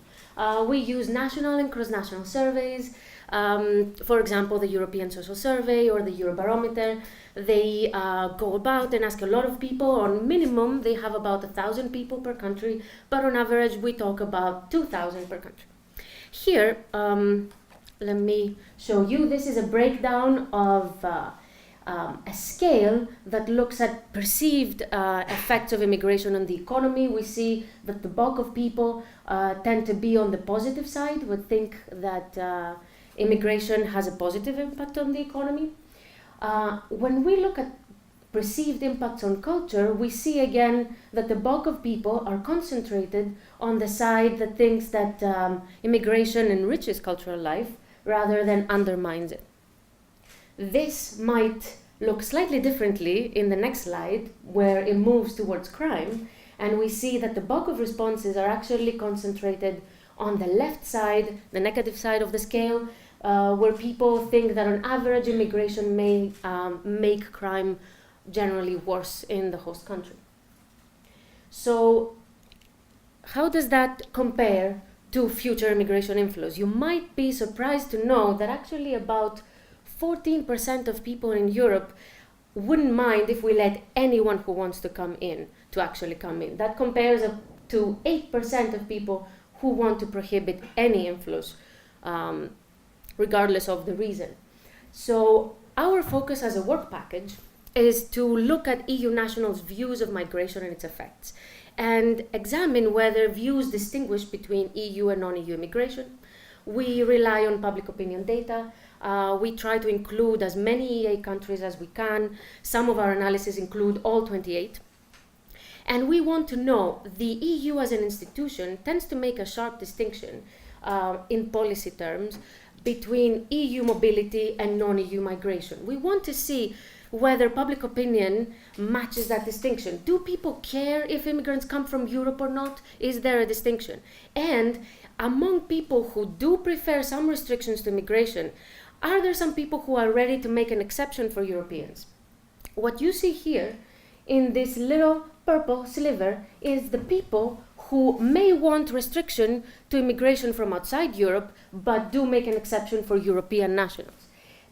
We use national and cross-national surveys. For example, the European Social Survey or the Eurobarometer. They go about and ask a lot of people. On minimum, they have about 1,000 people per country, but on average, we talk about 2,000 per country. Here, let me show you. This is a breakdown of a scale that looks at perceived effects of immigration on the economy. We see that the bulk of people tend to be on the positive side, would think that immigration has a positive impact on the economy. When we look at perceived impacts on culture, we see again that the bulk of people are concentrated on the side that thinks that immigration enriches cultural life rather than undermines it. This might look slightly differently in the next slide, where it moves towards crime, and we see that the bulk of responses are actually concentrated on the left side, the negative side of the scale, where people think that on average immigration may make crime generally worse in the host country. So how does that compare to future immigration inflows? You might be surprised to know that actually about 14% of people in Europe wouldn't mind if we let anyone who wants to come in to actually come in. That compares up to 8% of people who want to prohibit any inflows, regardless of the reason. So our focus as a work package is to look at EU nationals' views of migration and its effects, and examine whether views distinguish between EU and non-EU immigration. We rely on public opinion data. We try to include as many EEA countries as we can. Some of our analyses include all 28. And we want to know, the EU as an institution tends to make a sharp distinction in policy terms between EU mobility and non-EU migration. We want to see whether public opinion matches that distinction. Do people care if immigrants come from Europe or not? Is there a distinction? And among people who do prefer some restrictions to immigration, are there some people who are ready to make an exception for Europeans? What you see here in this little purple sliver is the people who may want restriction to immigration from outside Europe, but do make an exception for European nationals.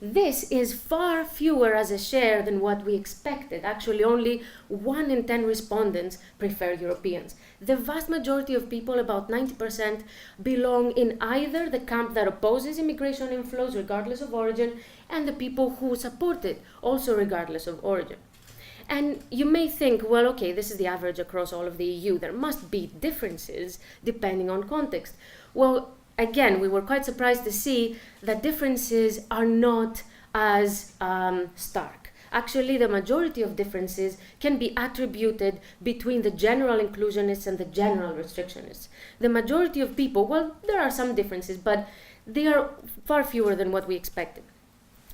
This is far fewer as a share than what we expected. Actually, only 1 in 10 respondents prefer Europeans. The vast majority of people, about 90%, belong in either the camp that opposes immigration inflows regardless of origin, and the people who support it, also regardless of origin. And you may think, well, okay, this is the average across all of the EU. There must be differences depending on context. Well, again, we were quite surprised to see that differences are not as stark. Actually, the majority of differences can be attributed between the general inclusionists and the general restrictionists. The majority of people, well, there are some differences, but they are far fewer than what we expected.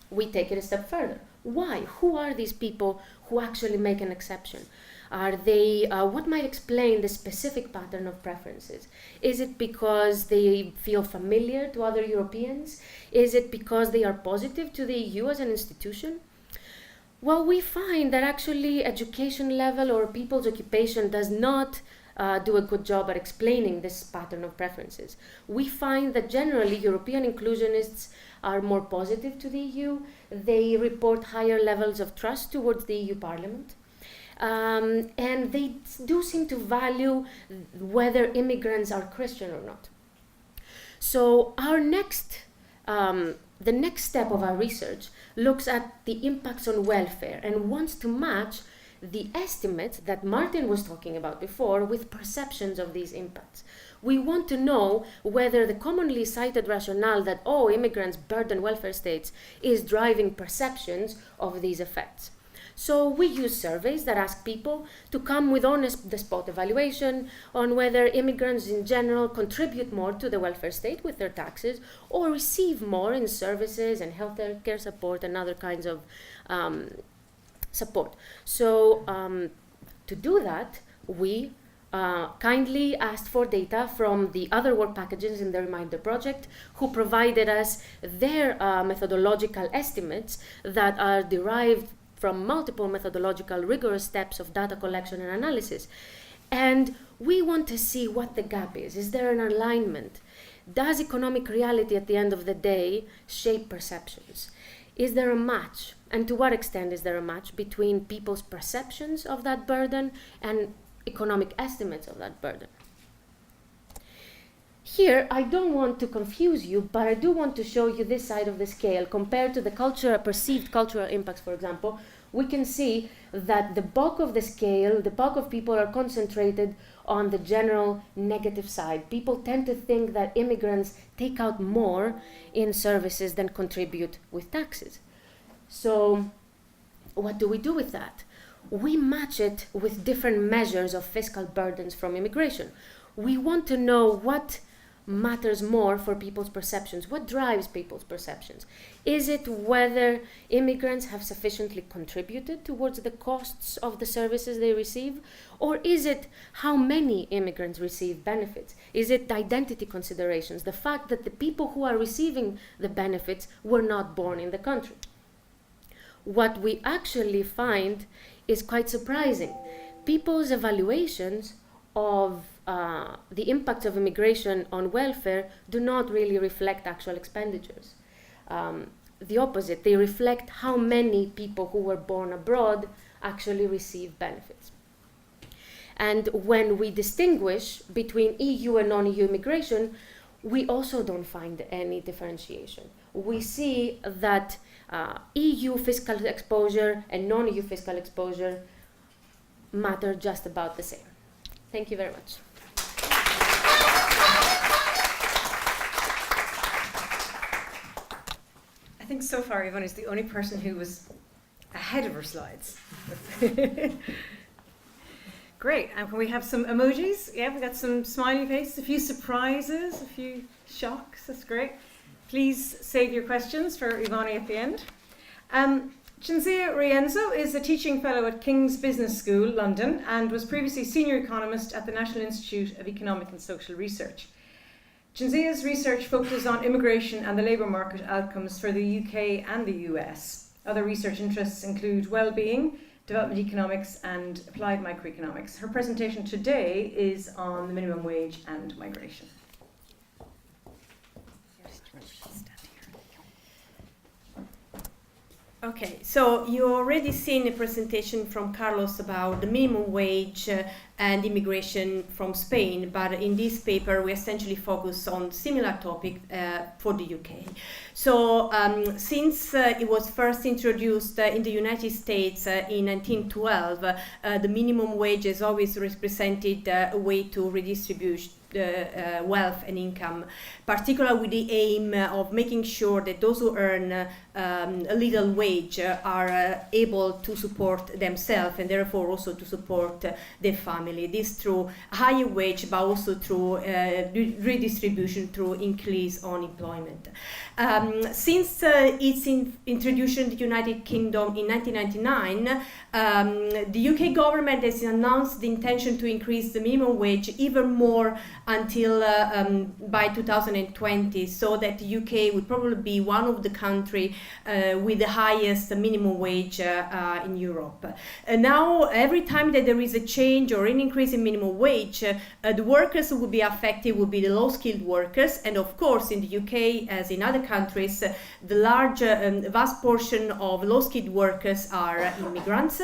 We take it a step further. Why? Who are these people who actually make an exception? Are they, what might explain the specific pattern of preferences? Is it because they feel familiar to other Europeans? Is it because they are positive to the EU as an institution? Well, we find that actually education level or people's occupation does not do a good job at explaining this pattern of preferences. We find that generally European inclusionists are more positive to the EU. They report higher levels of trust towards the EU Parliament. And they do seem to value whether immigrants are Christian or not. So our the next step of our research looks at the impacts on welfare and wants to match the estimates that Martin was talking about before with perceptions of these impacts. We want to know whether the commonly cited rationale that, oh, immigrants burden welfare states is driving perceptions of these effects. So we use surveys that ask people to come with on-the-spot evaluation on whether immigrants in general contribute more to the welfare state with their taxes or receive more in services and health care support and other kinds of support. So to do that, we kindly asked for data from the other work packages in the Reminder project who provided us their methodological estimates that are derived from multiple methodological rigorous steps of data collection and analysis. And we want to see what the gap is. Is there an alignment? Does economic reality at the end of the day shape perceptions? Is there a match? And to what extent is there a match between people's perceptions of that burden and economic estimates of that burden? Here, I don't want to confuse you, but I do want to show you this side of the scale. Compared to the perceived cultural impacts, for example, we can see that the bulk of the scale, the bulk of people are concentrated on the general negative side. People tend to think that immigrants take out more in services than contribute with taxes. So what do we do with that? We match it with different measures of fiscal burdens from immigration. We want to know what matters more for people's perceptions. What drives people's perceptions? Is it whether immigrants have sufficiently contributed towards the costs of the services they receive? Or is it how many immigrants receive benefits? Is it identity considerations, the fact that the people who are receiving the benefits were not born in the country? What we actually find is quite surprising. People's evaluations of the impacts of immigration on welfare do not really reflect actual expenditures. The opposite, they reflect how many people who were born abroad actually receive benefits. And when we distinguish between EU and non-EU immigration, we also don't find any differentiation. We see that EU fiscal exposure and non-EU fiscal exposure matter just about the same. Thank you very much. I think so far Yvonne is the only person who was ahead of her slides. Great, and can we have some emojis? Yeah, we got some smiley faces, a few surprises, a few shocks, that's great. Please save your questions for Ivani at the end. Cinzia Rienzo is a teaching fellow at King's Business School, London, and was previously senior economist at the National Institute of Economic and Social Research. Cinzia's research focuses on immigration and the labour market outcomes for the UK and the US. Other research interests include well-being, development economics, and applied microeconomics. Her presentation today is on the minimum wage and migration. Okay, so you already seen a presentation from Carlos about the minimum wage and immigration from Spain, but in this paper we essentially focus on similar topic for the UK. So since it was first introduced in the United States in 1912, the minimum wage has always represented a way to redistribute wealth and income, particularly with the aim of making sure that those who earn a little wage are able to support themselves and therefore also to support their family. This through higher wage, but also through redistribution through increase on employment. Since its introduction in the United Kingdom in 1999, the UK government has announced the intention to increase the minimum wage even more until by 2020, so that the UK would probably be one of the countries with the highest minimum wage in Europe. Now, every time that there is a change or an increase in minimum wage, the workers who will be affected will be the low-skilled workers, and of course in the UK, as in other countries, the large, vast portion of low-skilled workers are immigrants.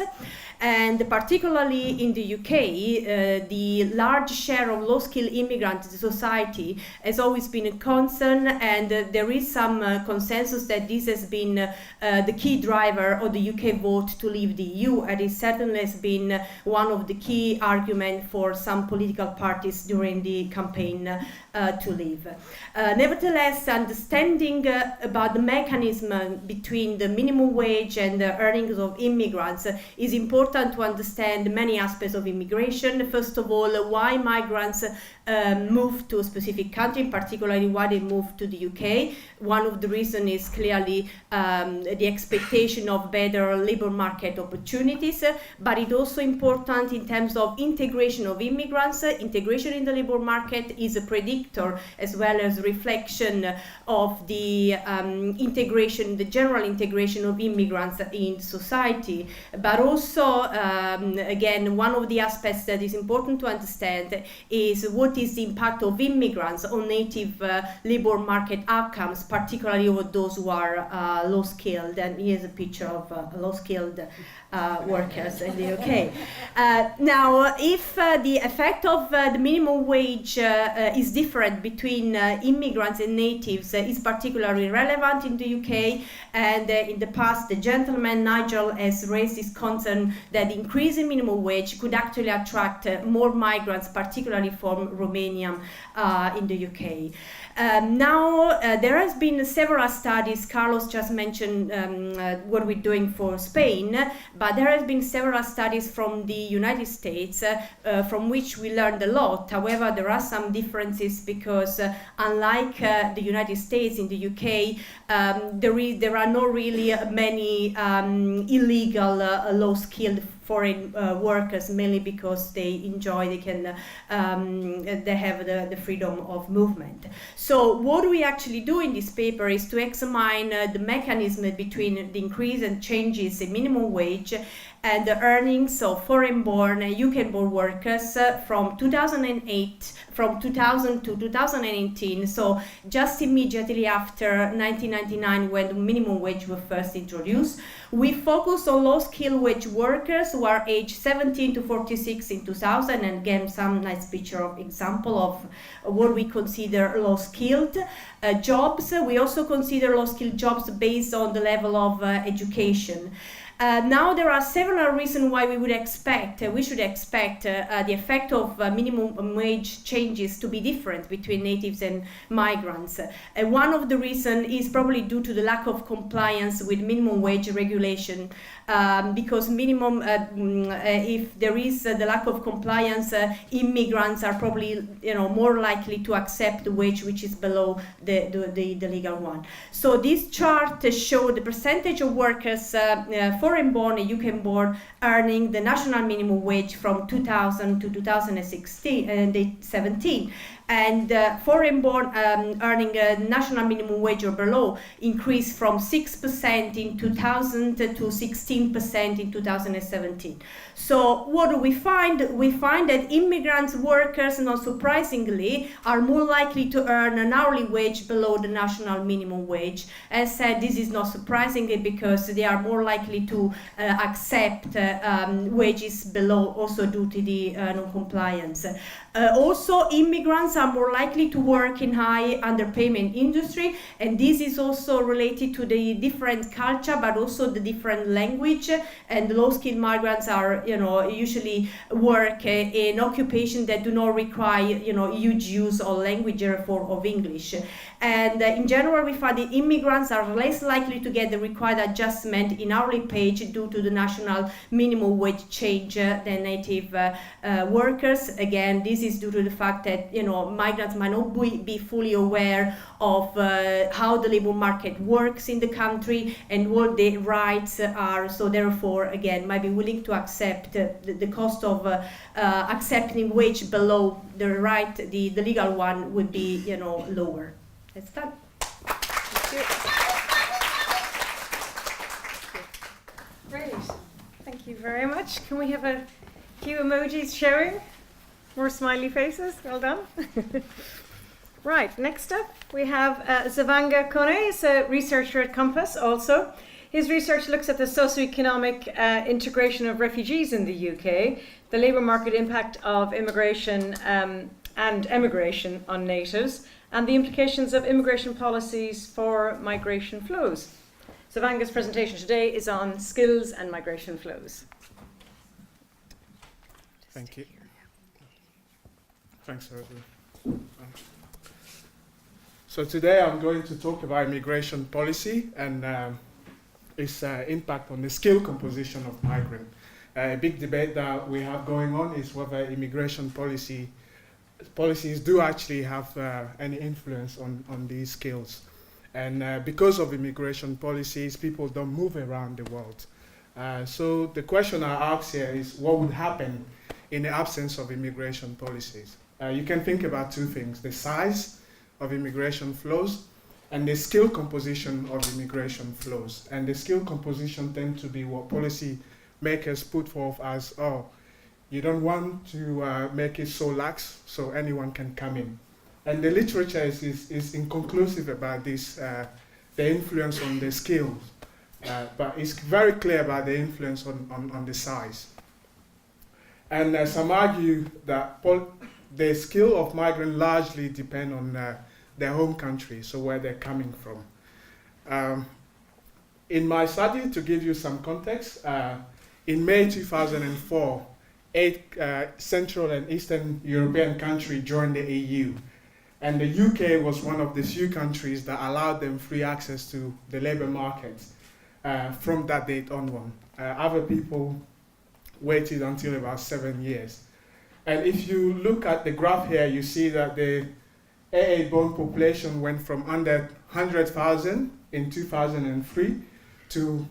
And particularly in the UK, the large share of low-skilled immigrants in society has always been a concern, and there is some consensus that this has been the key driver of the UK vote to leave the EU, and it certainly has been one of the key arguments for some political parties during the campaign to leave. Nevertheless, understanding about the mechanism between the minimum wage and the earnings of immigrants is important to understand many aspects of immigration. First of all, why migrants move to a specific country, particularly why they move to the UK. One of the reasons is clearly the expectation of better labor market opportunities, but it's also important in terms of integration of immigrants. Integration in the labor market is a predictor as well as reflection of the integration, the general integration of immigrants in society. But also, again, one of the aspects that is important to understand is what is the impact of immigrants on native labor market outcomes, particularly over those who are low-skilled. And here's a picture of low-skilled workers in the UK. Now, if the effect of the minimum wage is different between immigrants and natives, is particularly relevant in the UK. And in the past, the gentleman Nigel has raised this concern that increasing minimum wage could actually attract more migrants, particularly from Romania in the UK. Now, there has been several studies. Carlos just mentioned what we're doing for Spain, but there has been several studies from the United States from which we learned a lot. However, there are some differences because unlike the United States, in the UK, there are not really many illegal low-skilled foreign workers, mainly because they have the freedom of movement. So what we actually do in this paper is to examine the mechanism between the increase and changes in minimum wage and the earnings of foreign-born UK-born workers from 2000 to 2018, so just immediately after 1999 when the minimum wage was first introduced. We focused on low-skilled wage workers who are aged 17 to 46 in 2000, and again some nice picture of example of what we consider low-skilled jobs. We also consider low-skilled jobs based on the level of education. Now there are several reasons why we should expect the effect of minimum wage changes to be different between natives and migrants. One of the reasons is probably due to the lack of compliance with minimum wage regulation, because if there is the lack of compliance, immigrants are probably more likely to accept the wage which is below the legal one. So this chart shows the percentage of workers foreign-born and UK-born earning the national minimum wage from 2000 to 2016 and 17. And foreign-born earning a national minimum wage or below increased from 6% in 2000 to 16% in 2017. So what do we find? We find that immigrant workers, not surprisingly, are more likely to earn an hourly wage below the national minimum wage. As said, this is not surprising because they are more likely to accept wages below, also due to the non-compliance. Also, immigrants are more likely to work in high underpayment industry, and this is also related to the different culture, but also the different language. And low-skilled migrants are, usually work in occupation that do not require, huge use of language, therefore of English. And in general, we find the immigrants are less likely to get the required adjustment in hourly pay due to the national minimum wage change than native workers. Again, this is due to the fact that migrants might not be fully aware of how the labor market works in the country and what their rights are. So therefore, again, might be willing to accept the cost of accepting wage below the right, the legal one would be lower. That's done. Great. Thank you very much. Can we have a few emojis showing? More smiley faces. Well done. Right, next up we have Sivan Gokic, is a researcher at COMPAS also. His research looks at the socioeconomic integration of refugees in the UK, the labour market impact of immigration and emigration on natives, and the implications of immigration policies for migration flows. Sivanga's presentation today is on skills and migration flows. Thank you. Thanks, Arroyo. So today I'm going to talk about immigration policy and its impact on the skill composition of migrants. A big debate that we have going on is whether immigration policies do actually have any influence on these skills. And because of immigration policies, people don't move around the world. So the question I ask here is, what would happen in the absence of immigration policies? You can think about two things: the size of immigration flows and the skill composition of immigration flows. And the skill composition tends to be what policy makers put forth as, you don't want to make it so lax so anyone can come in. And the literature is inconclusive about this, the influence on the skills, but it's very clear about the influence on the size. And some argue that the skill of migrants largely depend on their home country, so where they're coming from. In my study, to give you some context, in May 2004, 8 Central and Eastern European countries joined the EU. And the UK was one of the few countries that allowed them free access to the labour market from that date onward. Other people waited until about 7 years. And if you look at the graph here, you see that the AA-born population went from under 100,000 in 2003 to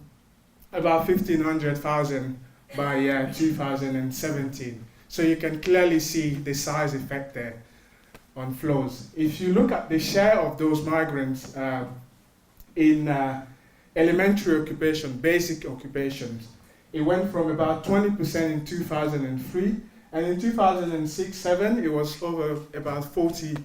about 1,500,000 by 2017. So you can clearly see the size effect there on flows. If you look at the share of those migrants in elementary occupation, basic occupations, It went from about 20% in 2003, and in 2006-07 it was over about 40%.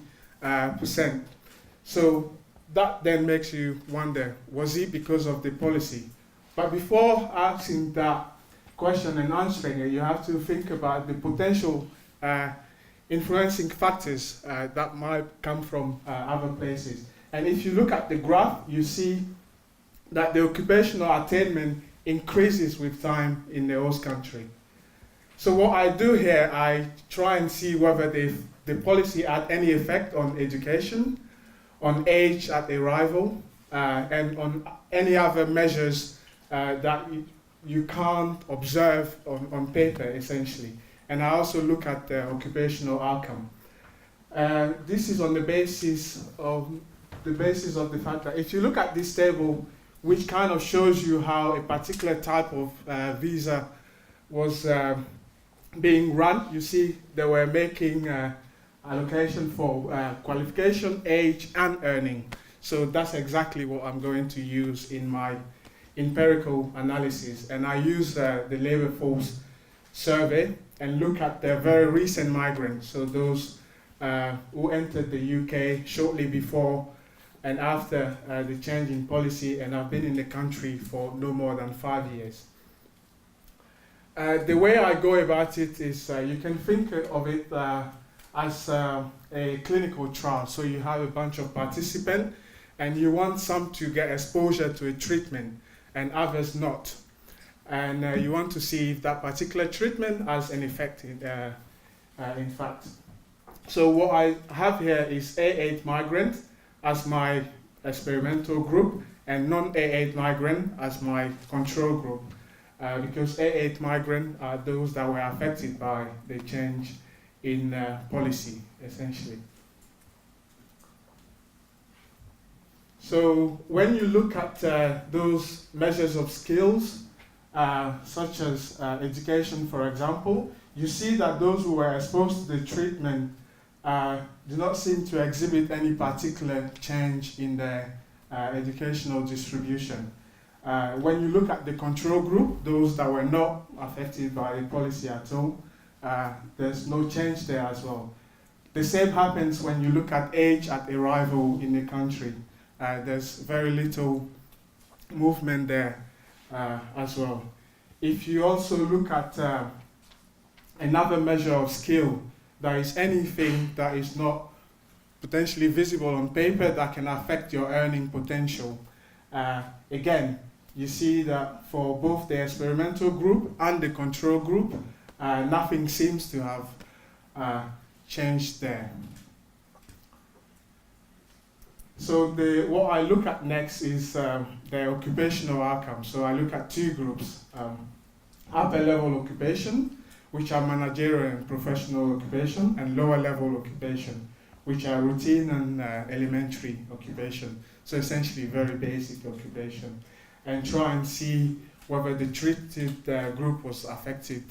So that then makes you wonder, was it because of the policy? But before asking that question and answering it, you have to think about the potential influencing factors that might come from other places. And if you look at the graph, you see that the occupational attainment increases with time in the host country. So what I do here, I try and see whether the policy had any effect on education, on age at arrival, and on any other measures that you can't observe on paper, essentially. And I also look at the occupational outcome. This is on the basis of the fact that if you look at this table, which kind of shows you how a particular type of visa was being run, you see they were making allocation for qualification, age, and earning. So that's exactly what I'm going to use in my empirical analysis. And I use the labor force survey and look at the very recent migrants, so those who entered the UK shortly before and after the change in policy and have been in the country for no more than 5 years. The way I go about it is you can think of it as a clinical trial. So you have a bunch of participants and you want some to get exposure to a treatment and others not. And you want to see if that particular treatment has an effect in fact. So what I have here is A8 migrant as my experimental group and non-A8 migrant as my control group. Because A8 migrant are those that were affected by the change in policy, essentially. So when you look at those measures of skills, such as education, for example, you see that those who were exposed to the treatment do not seem to exhibit any particular change in their educational distribution. When you look at the control group, those that were not affected by the policy at all, there's no change there as well. The same happens when you look at age at arrival in the country. There's very little movement there as well. If you also look at another measure of skill, there is anything that is not potentially visible on paper that can affect your earning potential. Again, you see that for both the experimental group and the control group, nothing seems to have changed there. So what I look at next is the occupational outcome. So I look at two groups, upper level occupation, which are managerial and professional occupation, and lower level occupation, which are routine and elementary occupation. So essentially very basic occupation. And try and see whether the treated group was affected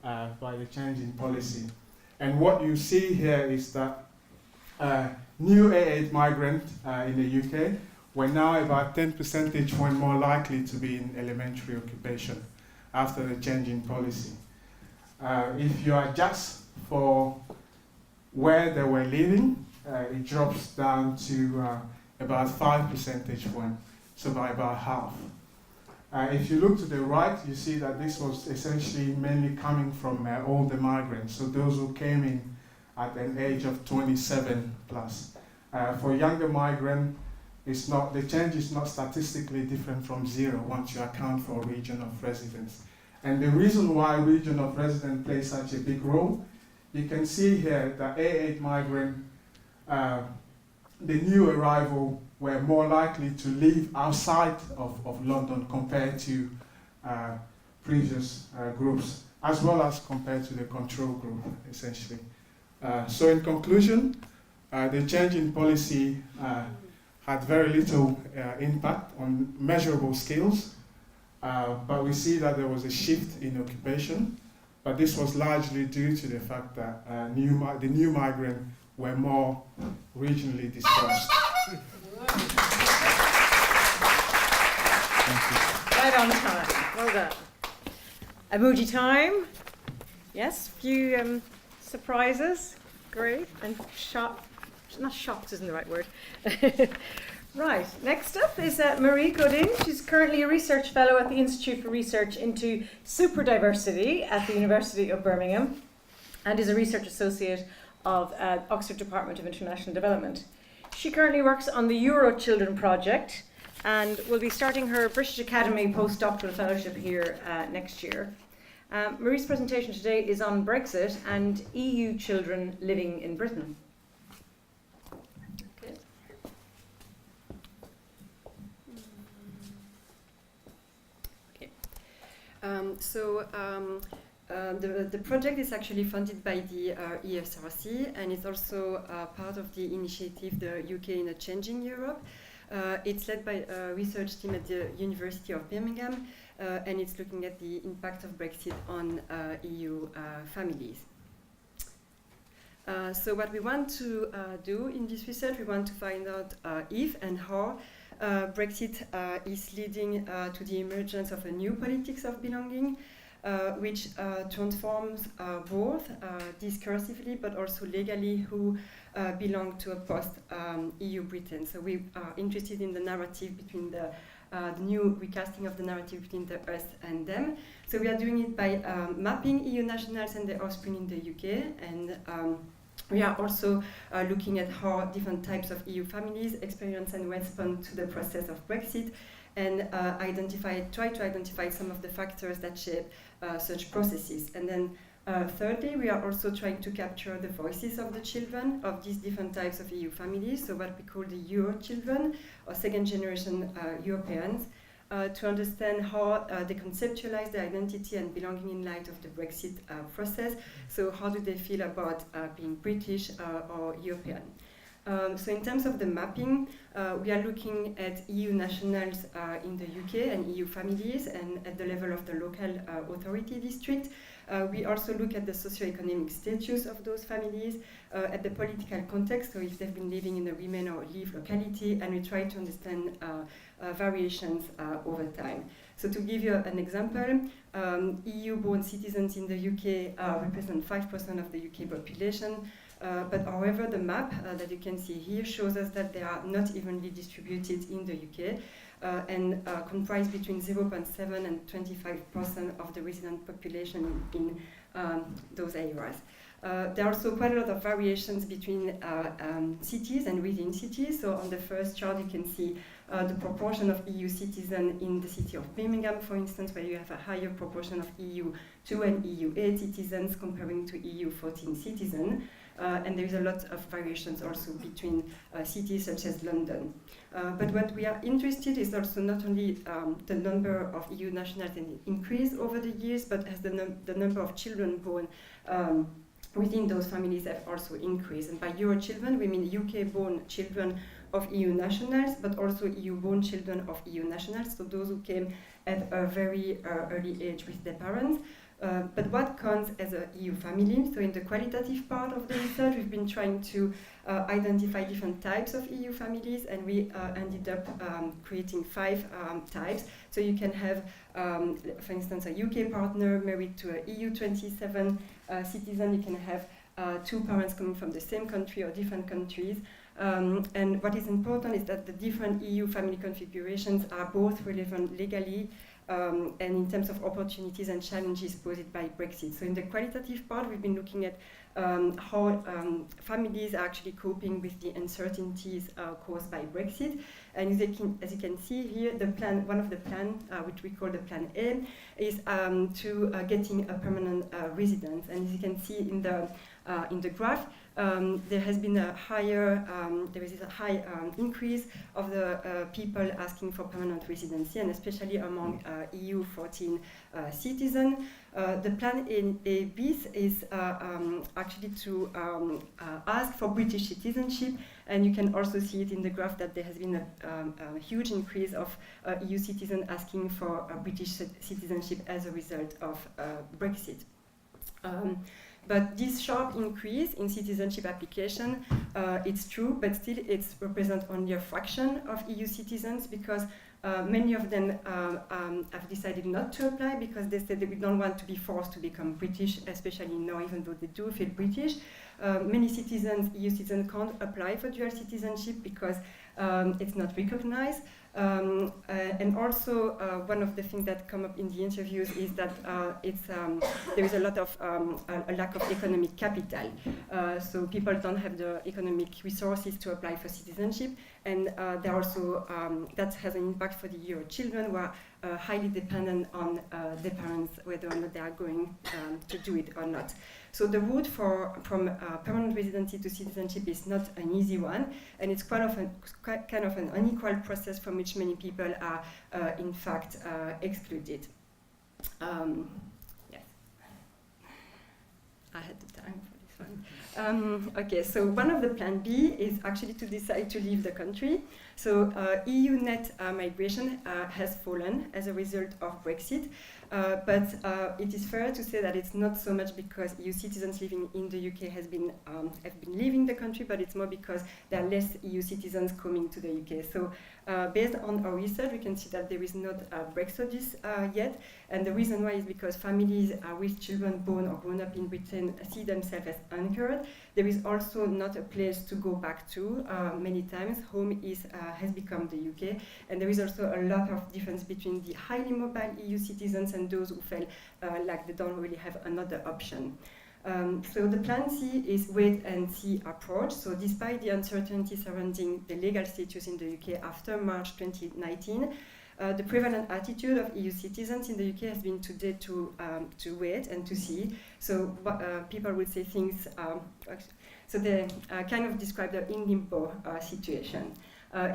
by the change in policy. And what you see here is that new A8 migrants in the UK were now about 10 percentage points more likely to be in elementary occupation after the change in policy. If you adjust for where they were living, it drops down to about 5 percentage points, so by about half. If you look to the right, you see that this was essentially mainly coming from older migrants, so those who came in at an age of 27 plus. For younger migrants, the change is not statistically different from zero once you account for region of residence. And the reason why region of residence plays such a big role, you can see here that A8 migrant, the new arrival were more likely to live outside of London compared to previous groups, as well as compared to the control group, essentially. So in conclusion, the change in policy had very little impact on measurable skills, but we see that there was a shift in occupation, but this was largely due to the fact that the new migrants were more regionally dispersed. Right on time. Well done. Emoji time. Yes, few surprises. Great. And not shocked isn't the right word. Right, next up is Marie Godin. She's currently a research fellow at the Institute for Research into Superdiversity at the University of Birmingham and is a research associate of Oxford Department of International Development. She currently works on the Euro Children Project and will be starting her British Academy postdoctoral fellowship here next year. Marie's presentation today is on Brexit and EU children living in Britain. The project is actually funded by the ESRC and it's also part of the initiative The UK in a Changing Europe. It's led by a research team at the University of Birmingham and it's looking at the impact of Brexit on EU families. So what we want to do in this research, we want to find out if and how Brexit is leading to the emergence of a new politics of belonging, which transforms both discursively but also legally who belong to a post-EU Britain. So we are interested in the narrative between the new recasting of the narrative between the us and them. So we are doing it by mapping EU nationals and their offspring in the UK, and we are also looking at how different types of EU families experience and respond to the process of Brexit, and try to identify some of the factors that shape such processes. And then thirdly, we are also trying to capture the voices of the children of these different types of EU families, so what we call the Euro children, or second generation Europeans, to understand how they conceptualize their identity and belonging in light of the Brexit process. So how do they feel about being British or European? So in terms of the mapping, we are looking at EU nationals in the UK and EU families and at the level of the local authority district. We also look at the socioeconomic status of those families, at the political context, so if they've been living in a remain or leave locality, and we try to understand variations over time. So to give you an example, EU-born citizens in the UK represent 5% of the UK population, but however the map that you can see here shows us that they are not evenly distributed in the UK and comprise between 0.7 and 25% of the resident population in those areas. There are also quite a lot of variations between cities and within cities. So on the first chart you can see the proportion of EU citizens in the city of Birmingham, for instance, where you have a higher proportion of EU2 and EU8 citizens comparing to EU14 citizens. And there is a lot of variations also between cities such as London. But what we are interested is also not only the number of EU nationals and increase over the years, but as the number of children born within those families have also increased. And by Euro children, we mean UK-born children of EU nationals, but also EU-born children of EU nationals, so those who came at a very early age with their parents. But what counts as a EU family? So in the qualitative part of the research, we've been trying to identify different types of EU families, and we ended up creating 5 types. So you can have, for instance, a UK partner married to a EU27 citizen. You can have 2 parents coming from the same country or different countries. And what is important is that the different EU family configurations are both relevant legally and in terms of opportunities and challenges posed by Brexit. So in the qualitative part, we've been looking at how families are actually coping with the uncertainties caused by Brexit. And as you can see here, the plan, one of the plans, which we call the Plan A, is to getting a permanent residence. And as you can see in the graph, there has been a higher, there is a high increase of the people asking for permanent residency, and especially among EU14 citizens. The Plan A bis is actually to ask for British citizenship, and you can also see it in the graph that there has been a huge increase of EU citizens asking for British citizenship as a result of Brexit. But this sharp increase in citizenship application, it's true, but still it represents only a fraction of EU citizens, because Many of them have decided not to apply because they said that we don't want to be forced to become British, especially now, even though they do feel British. Many citizens, EU citizens, can't apply for dual citizenship because it's not recognized. And also, one of the things that come up in the interviews is that there is a lot of a lack of economic capital. So people don't have the economic resources to apply for citizenship, and there also that has an impact for the EU children who are highly dependent on their parents, whether or not they are going to do it or not. So the route from permanent residency to citizenship is not an easy one, and it's kind of an unequal process from which many people are, in fact, excluded. Yes, I had the time for this one. Okay, so one of the plan B is actually to decide to leave the country. So EU net migration has fallen as a result of Brexit. But it is fair to say that it's not so much because EU citizens living in the UK have been leaving the country, but it's more because there are less EU citizens coming to the UK. So based on our research, we can see that there is not a Brexodus yet, and the reason why is because families with children born or grown up in Britain see themselves as anchored. There is also not a place to go back to. Many times, home has become the UK, and there is also a lot of difference between the highly mobile EU citizens and those who feel like they don't really have another option. So the plan C is wait and see approach. So despite the uncertainty surrounding the legal status in the UK after March 2019, the prevalent attitude of EU citizens in the UK has been today to wait and to see. So people would say things, so they kind of describe the in limbo situation.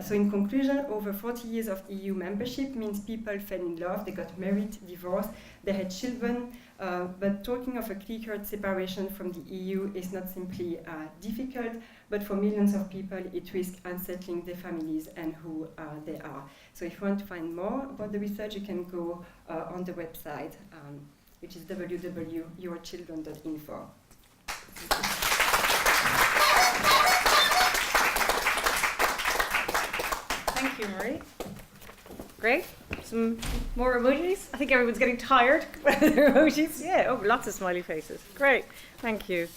So in conclusion, over 40 years of EU membership means people fell in love, they got married, divorced, they had children, but talking of a clear-cut separation from the EU is not simply difficult, but for millions of people it risks unsettling their families and who they are. So if you want to find more about the research, you can go on the website, which is www.yourchildren.info. Thank you, Marie. Great. Some more emojis. I think everyone's getting tired with their emojis. Yeah, oh, lots of smiley faces. Great. Thank you.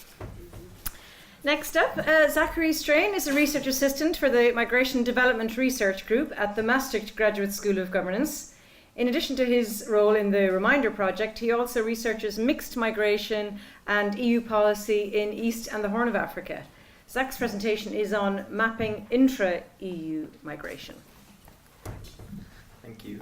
Next up, Zachary Strain is a research assistant for the Migration Development Research Group at the Maastricht Graduate School of Governance. In addition to his role in the Reminder Project, he also researches mixed migration and EU policy in East and the Horn of Africa. Zach's presentation is on mapping intra-EU migration. Thank you.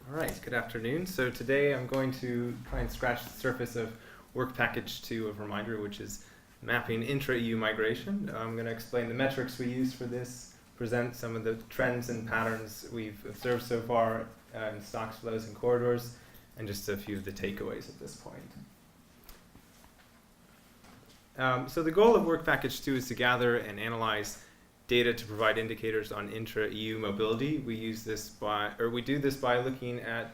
All right, good afternoon. So today I'm going to try and scratch the surface of work package 2 of Reminder, which is mapping intra-EU migration. I'm going to explain the metrics we use for this, present some of the trends and patterns we've observed so far in stocks, flows, and corridors, and just a few of the takeaways at this point. So the goal of Work Package 2 is to gather and analyze data to provide indicators on intra-EU mobility. We do this by looking at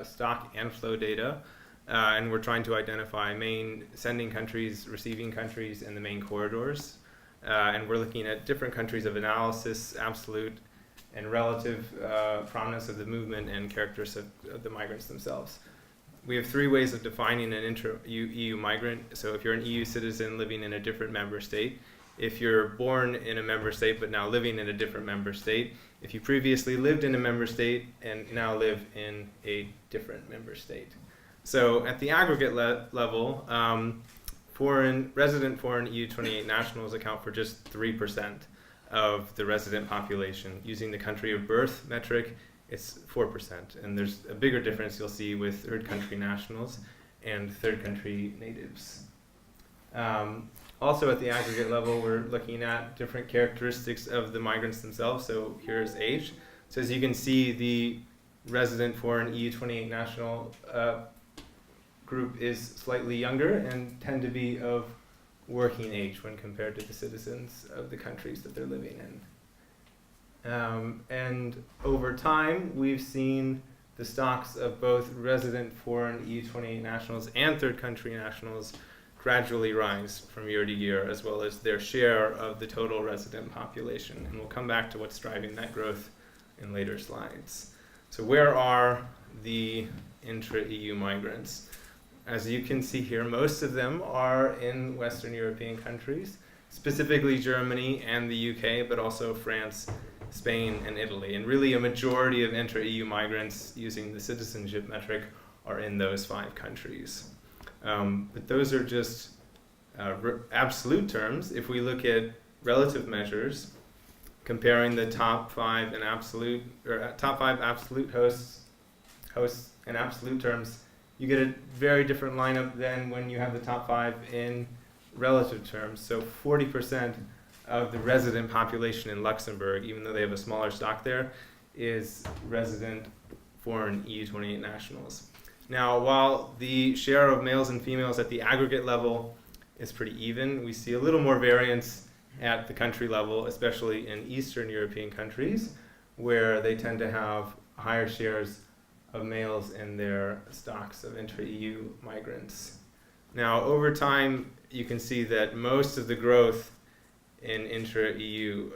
stock and flow data, and we're trying to identify main sending countries, receiving countries, and the main corridors. And we're looking at different countries of analysis, absolute and relative prominence of the movement and characteristics of the migrants themselves. We have 3 ways of defining an intra-EU migrant. So if you're an EU citizen living in a different member state, if you're born in a member state but now living in a different member state, if you previously lived in a member state and now live in a different member state. So at the aggregate level, resident foreign EU 28 nationals account for just 3% of the resident population. Using the country of birth metric, it's 4%, and there's a bigger difference you'll see with third country nationals and third country natives. Also at the aggregate level, we're looking at different characteristics of the migrants themselves. So here's age. So as you can see, the resident foreign EU 28 national group is slightly younger and tend to be of working age when compared to the citizens of the countries that they're living in. And over time, we've seen the stocks of both resident foreign EU 28 nationals and third country nationals gradually rise from year to year, as well as their share of the total resident population. And we'll come back to what's driving that growth in later slides. So where are the intra-EU migrants? As you can see here, most of them are in Western European countries, specifically Germany and the UK, but also France, Spain, and Italy. And really a majority of intra-EU migrants using the citizenship metric are in those 5 countries. But those are just absolute terms. If we look at relative measures, comparing the top 5 in absolute, or top 5 absolute hosts in absolute terms, you get a very different lineup than when you have the top 5 in relative terms. So 40% of the resident population in Luxembourg, even though they have a smaller stock there, is resident foreign EU28 nationals. Now, while the share of males and females at the aggregate level is pretty even, we see a little more variance at the country level, especially in Eastern European countries, where they tend to have higher shares of males in their stocks of intra-EU migrants. Now, over time, you can see that most of the growth in intra-EU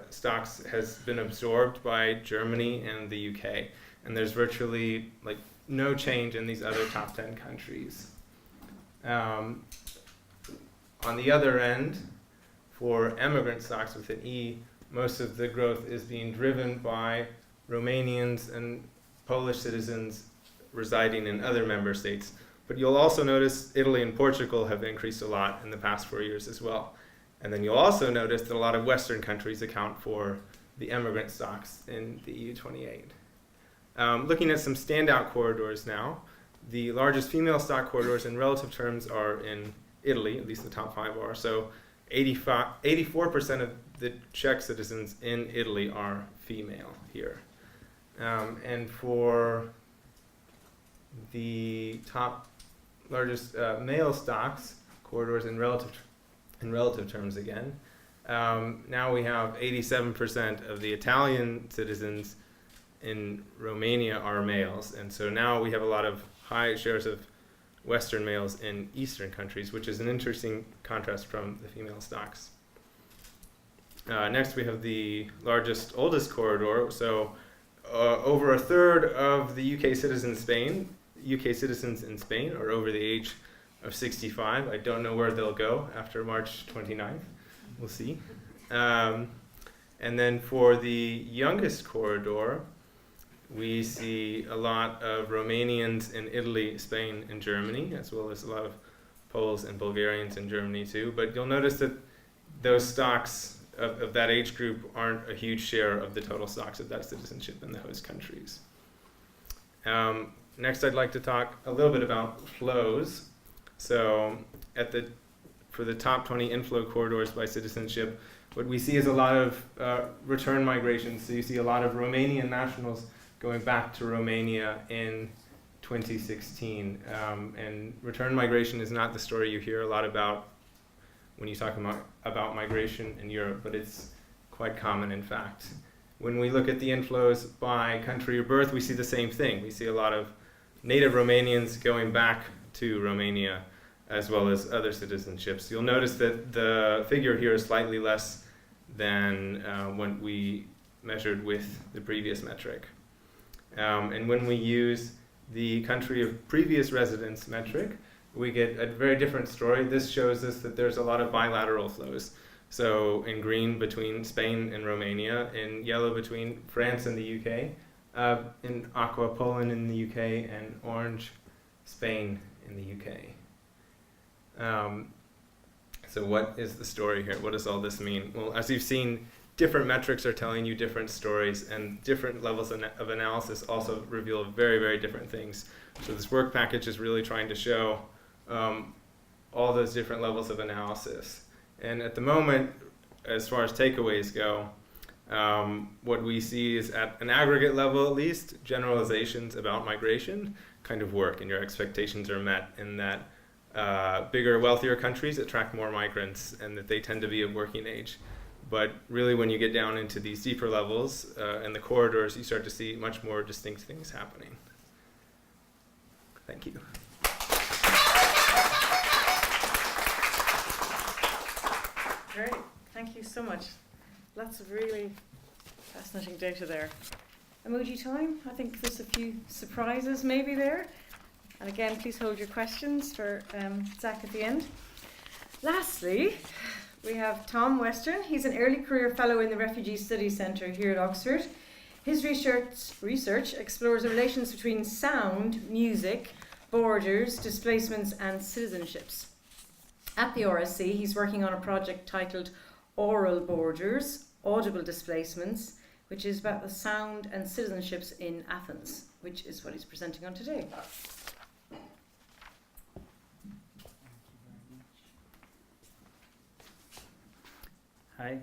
stocks has been absorbed by Germany and the UK, and there's virtually no change in these other top 10 countries. On the other end, for emigrant stocks within E, most of the growth is being driven by Romanians and Polish citizens residing in other member states. But you'll also notice Italy and Portugal have increased a lot in the past 4 years as well. And then you'll also notice that a lot of Western countries account for the emigrant stocks in the EU28. Looking at some standout corridors now, the largest female stock corridors in relative terms are in Italy, at least the top 5 are. So 84% of the Czech citizens in Italy are female here. And for the top largest male stocks corridors in relative terms again, now we have 87% of the Italian citizens in Romania are males, and so now we have a lot of high shares of Western males in Eastern countries, which is an interesting contrast from the female stocks. Next we have the oldest corridor, so over a third of the UK citizens in Spain are over the age of 65. I don't know where they'll go after March 29th. We'll see. And then for the youngest corridor, we see a lot of Romanians in Italy, Spain, and Germany, as well as a lot of Poles and Bulgarians in Germany too. But you'll notice that those stocks of that age group aren't a huge share of the total stocks of that citizenship in the host countries. Next, I'd like to talk a little bit about flows. So for the top 20 inflow corridors by citizenship, what we see is a lot of return migration. So you see a lot of Romanian nationals going back to Romania in 2016. And return migration is not the story you hear a lot about when you talk about migration in Europe, but it's quite common in fact. When we look at the inflows by country of birth, we see the same thing. We see a lot of native Romanians going back to Romania, as well as other citizenships. You'll notice that the figure here is slightly less than what we measured with the previous metric. And when we use the country of previous residence metric, we get a very different story. This shows us that there's a lot of bilateral flows. So in green between Spain and Romania, in yellow between France and the UK, in aqua Poland in the UK, and orange Spain in the UK. So what is the story here? What does all this mean? Well, as you've seen, different metrics are telling you different stories, and different levels of analysis also reveal very, very different things. So this work package is really trying to show all those different levels of analysis. And at the moment, as far as takeaways go, what we see is at an aggregate level at least, generalizations about migration kind of work, and your expectations are met in that bigger, wealthier countries attract more migrants and that they tend to be of working age. But really when you get down into these deeper levels and the corridors, you start to see much more distinct things happening. Thank you. Great. Thank you so much. Lots of really fascinating data there. Emoji time. I think there's a few surprises maybe there. And again, please hold your questions for Zach at the end. Lastly, we have Tom Western. He's an early career fellow in the Refugee Studies Centre here at Oxford. His research explores the relations between sound, music, borders, displacements and citizenships. At the RSC, he's working on a project titled Oral Borders, Audible Displacements, which is about the sound and citizenships in Athens, which is what he's presenting on today. Hi.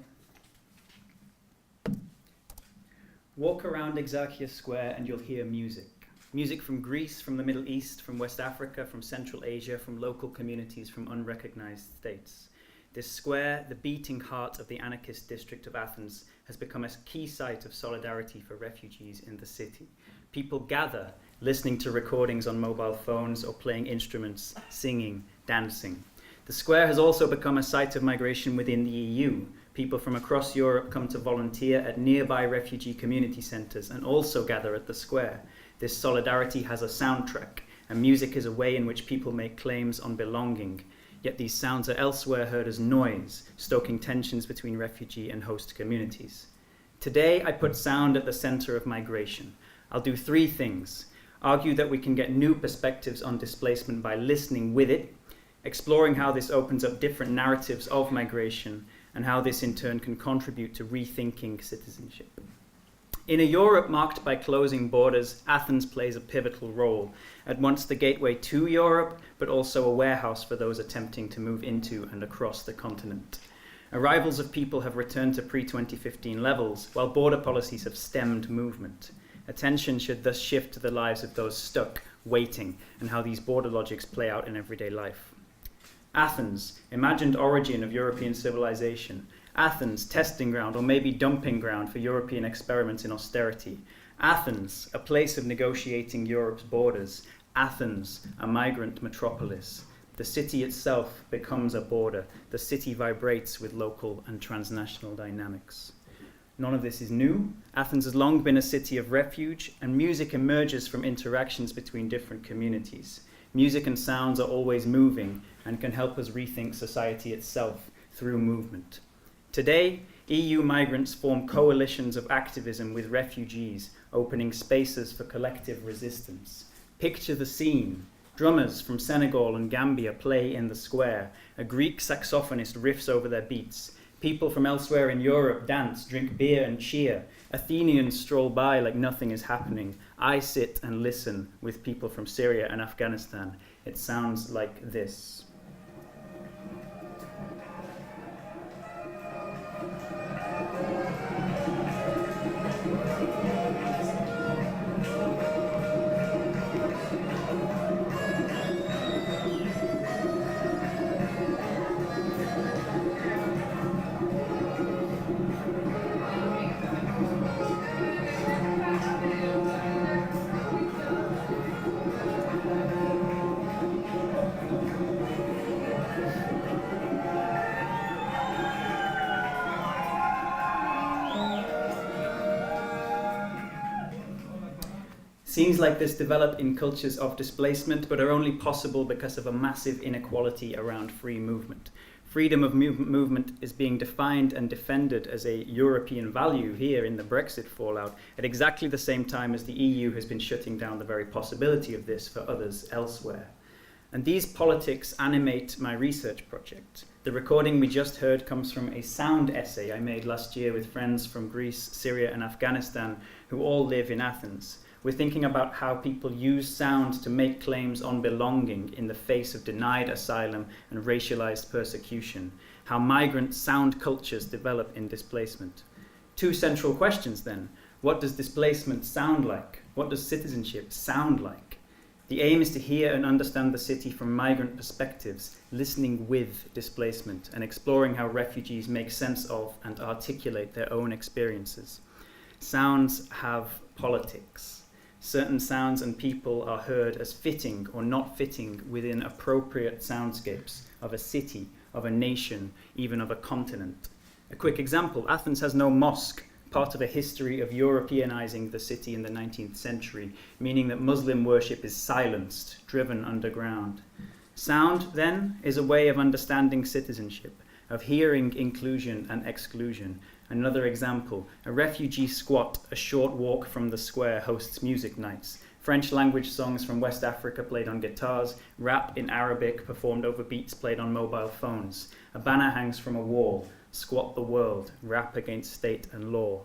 Walk around Exarchia Square and you'll hear music. Music from Greece, from the Middle East, from West Africa, from Central Asia, from local communities, from unrecognized states. This square, the beating heart of the anarchist district of Athens, has become a key site of solidarity for refugees in the city. People gather, listening to recordings on mobile phones or playing instruments, singing, dancing. The square has also become a site of migration within the EU. People from across Europe come to volunteer at nearby refugee community centres and also gather at the square. This solidarity has a soundtrack, and music is a way in which people make claims on belonging. Yet these sounds are elsewhere heard as noise, stoking tensions between refugee and host communities. Today, I put sound at the centre of migration. I'll do three things. Argue that we can get new perspectives on displacement by listening with it, exploring how this opens up different narratives of migration, and how this in turn can contribute to rethinking citizenship. In a Europe marked by closing borders, Athens plays a pivotal role, at once the gateway to Europe, but also a warehouse for those attempting to move into and across the continent. Arrivals of people have returned to pre-2015 levels, while border policies have stemmed movement. Attention should thus shift to the lives of those stuck, waiting, and how these border logics play out in everyday life. Athens, imagined origin of European civilization. Athens, testing ground or maybe dumping ground for European experiments in austerity. Athens, a place of negotiating Europe's borders. Athens, a migrant metropolis. The city itself becomes a border. The city vibrates with local and transnational dynamics. None of this is new. Athens has long been a city of refuge, and music emerges from interactions between different communities. Music and sounds are always moving and can help us rethink society itself through movement. Today, EU migrants form coalitions of activism with refugees, opening spaces for collective resistance. Picture the scene. Drummers from Senegal and Gambia play in the square. A Greek saxophonist riffs over their beats. People from elsewhere in Europe dance, drink beer and cheer. Athenians stroll by like nothing is happening. I sit and listen with people from Syria and Afghanistan. It sounds like this. Scenes like this develop in cultures of displacement, but are only possible because of a massive inequality around free movement. Freedom of movement is being defined and defended as a European value here in the Brexit fallout, at exactly the same time as the EU has been shutting down the very possibility of this for others elsewhere. And these politics animate my research project. The recording we just heard comes from a sound essay I made last year with friends from Greece, Syria, and Afghanistan who all live in Athens. We're thinking about how people use sound to make claims on belonging in the face of denied asylum and racialized persecution, how migrant sound cultures develop in displacement. Two central questions then. What does displacement sound like? What does citizenship sound like? The aim is to hear and understand the city from migrant perspectives, listening with displacement and exploring how refugees make sense of and articulate their own experiences. Sounds have politics. Certain sounds and people are heard as fitting or not fitting within appropriate soundscapes of a city, of a nation, even of a continent. A quick example, Athens has no mosque, part of a history of Europeanizing the city in the 19th century, meaning that Muslim worship is silenced, driven underground. Sound, then, is a way of understanding citizenship, of hearing inclusion and exclusion. Another example, a refugee squat a short walk from the square hosts music nights. French language songs from West Africa played on guitars, rap in Arabic performed over beats played on mobile phones. A banner hangs from a wall, squat the world, rap against state and law.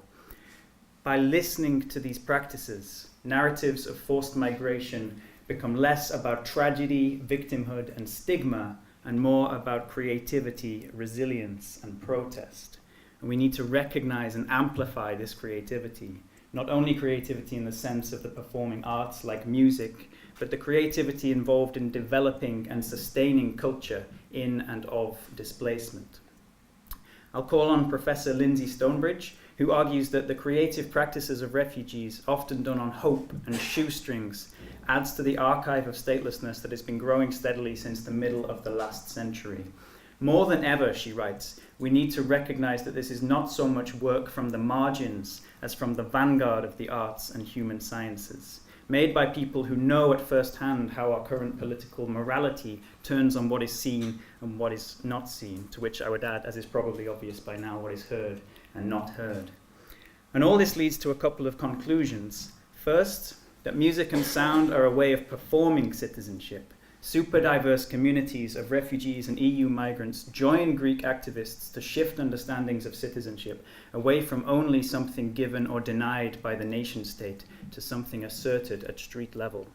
By listening to these practices, narratives of forced migration become less about tragedy, victimhood, and stigma, and more about creativity, resilience, and protest. And we need to recognize and amplify this creativity. Not only creativity in the sense of the performing arts like music, but the creativity involved in developing and sustaining culture in and of displacement. I'll call on Professor Lindsay Stonebridge, who argues that the creative practices of refugees, often done on hope and shoestrings, adds to the archive of statelessness that has been growing steadily since the middle of the last century. More than ever, she writes, we need to recognize that this is not so much work from the margins as from the vanguard of the arts and human sciences, made by people who know at first hand how our current political morality turns on what is seen and what is not seen, to which I would add, as is probably obvious by now, what is heard and not heard. And all this leads to a couple of conclusions. First, that music and sound are a way of performing citizenship. Super diverse communities of refugees and EU migrants join Greek activists to shift understandings of citizenship away from only something given or denied by the nation state to something asserted at street level.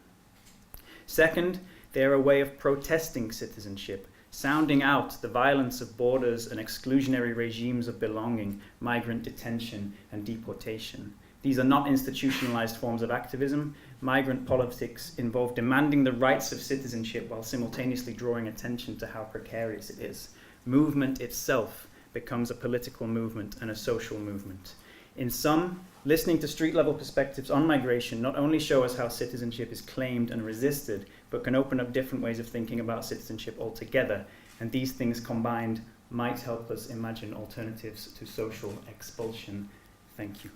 Second, they are a way of protesting citizenship, sounding out the violence of borders and exclusionary regimes of belonging, migrant detention and deportation. These are not institutionalized forms of activism. Migrant politics involve demanding the rights of citizenship while simultaneously drawing attention to how precarious it is. Movement itself becomes a political movement and a social movement. In sum, listening to street-level perspectives on migration not only show us how citizenship is claimed and resisted, but can open up different ways of thinking about citizenship altogether. And these things combined might help us imagine alternatives to social expulsion. Thank you.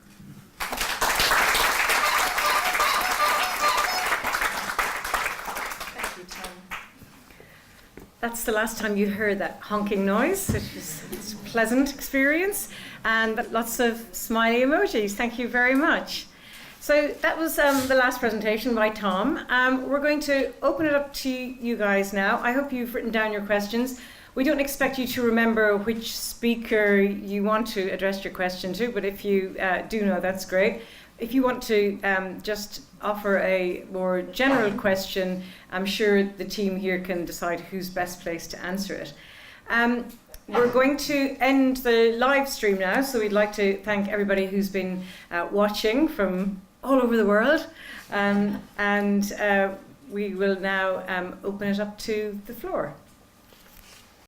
That's the last time you heard that honking noise. It's a pleasant experience, and lots of smiley emojis. Thank you very much. So that was the last presentation by Tom. We're going to open it up to you guys now. I hope you've written down your questions. We don't expect you to remember which speaker you want to address your question to, but if you do know, that's great. If you want to just offer a more general question, I'm sure the team here can decide who's best placed to answer it. We're going to end the live stream now, so we'd like to thank everybody who's been watching from all over the world, and we will now open it up to the floor.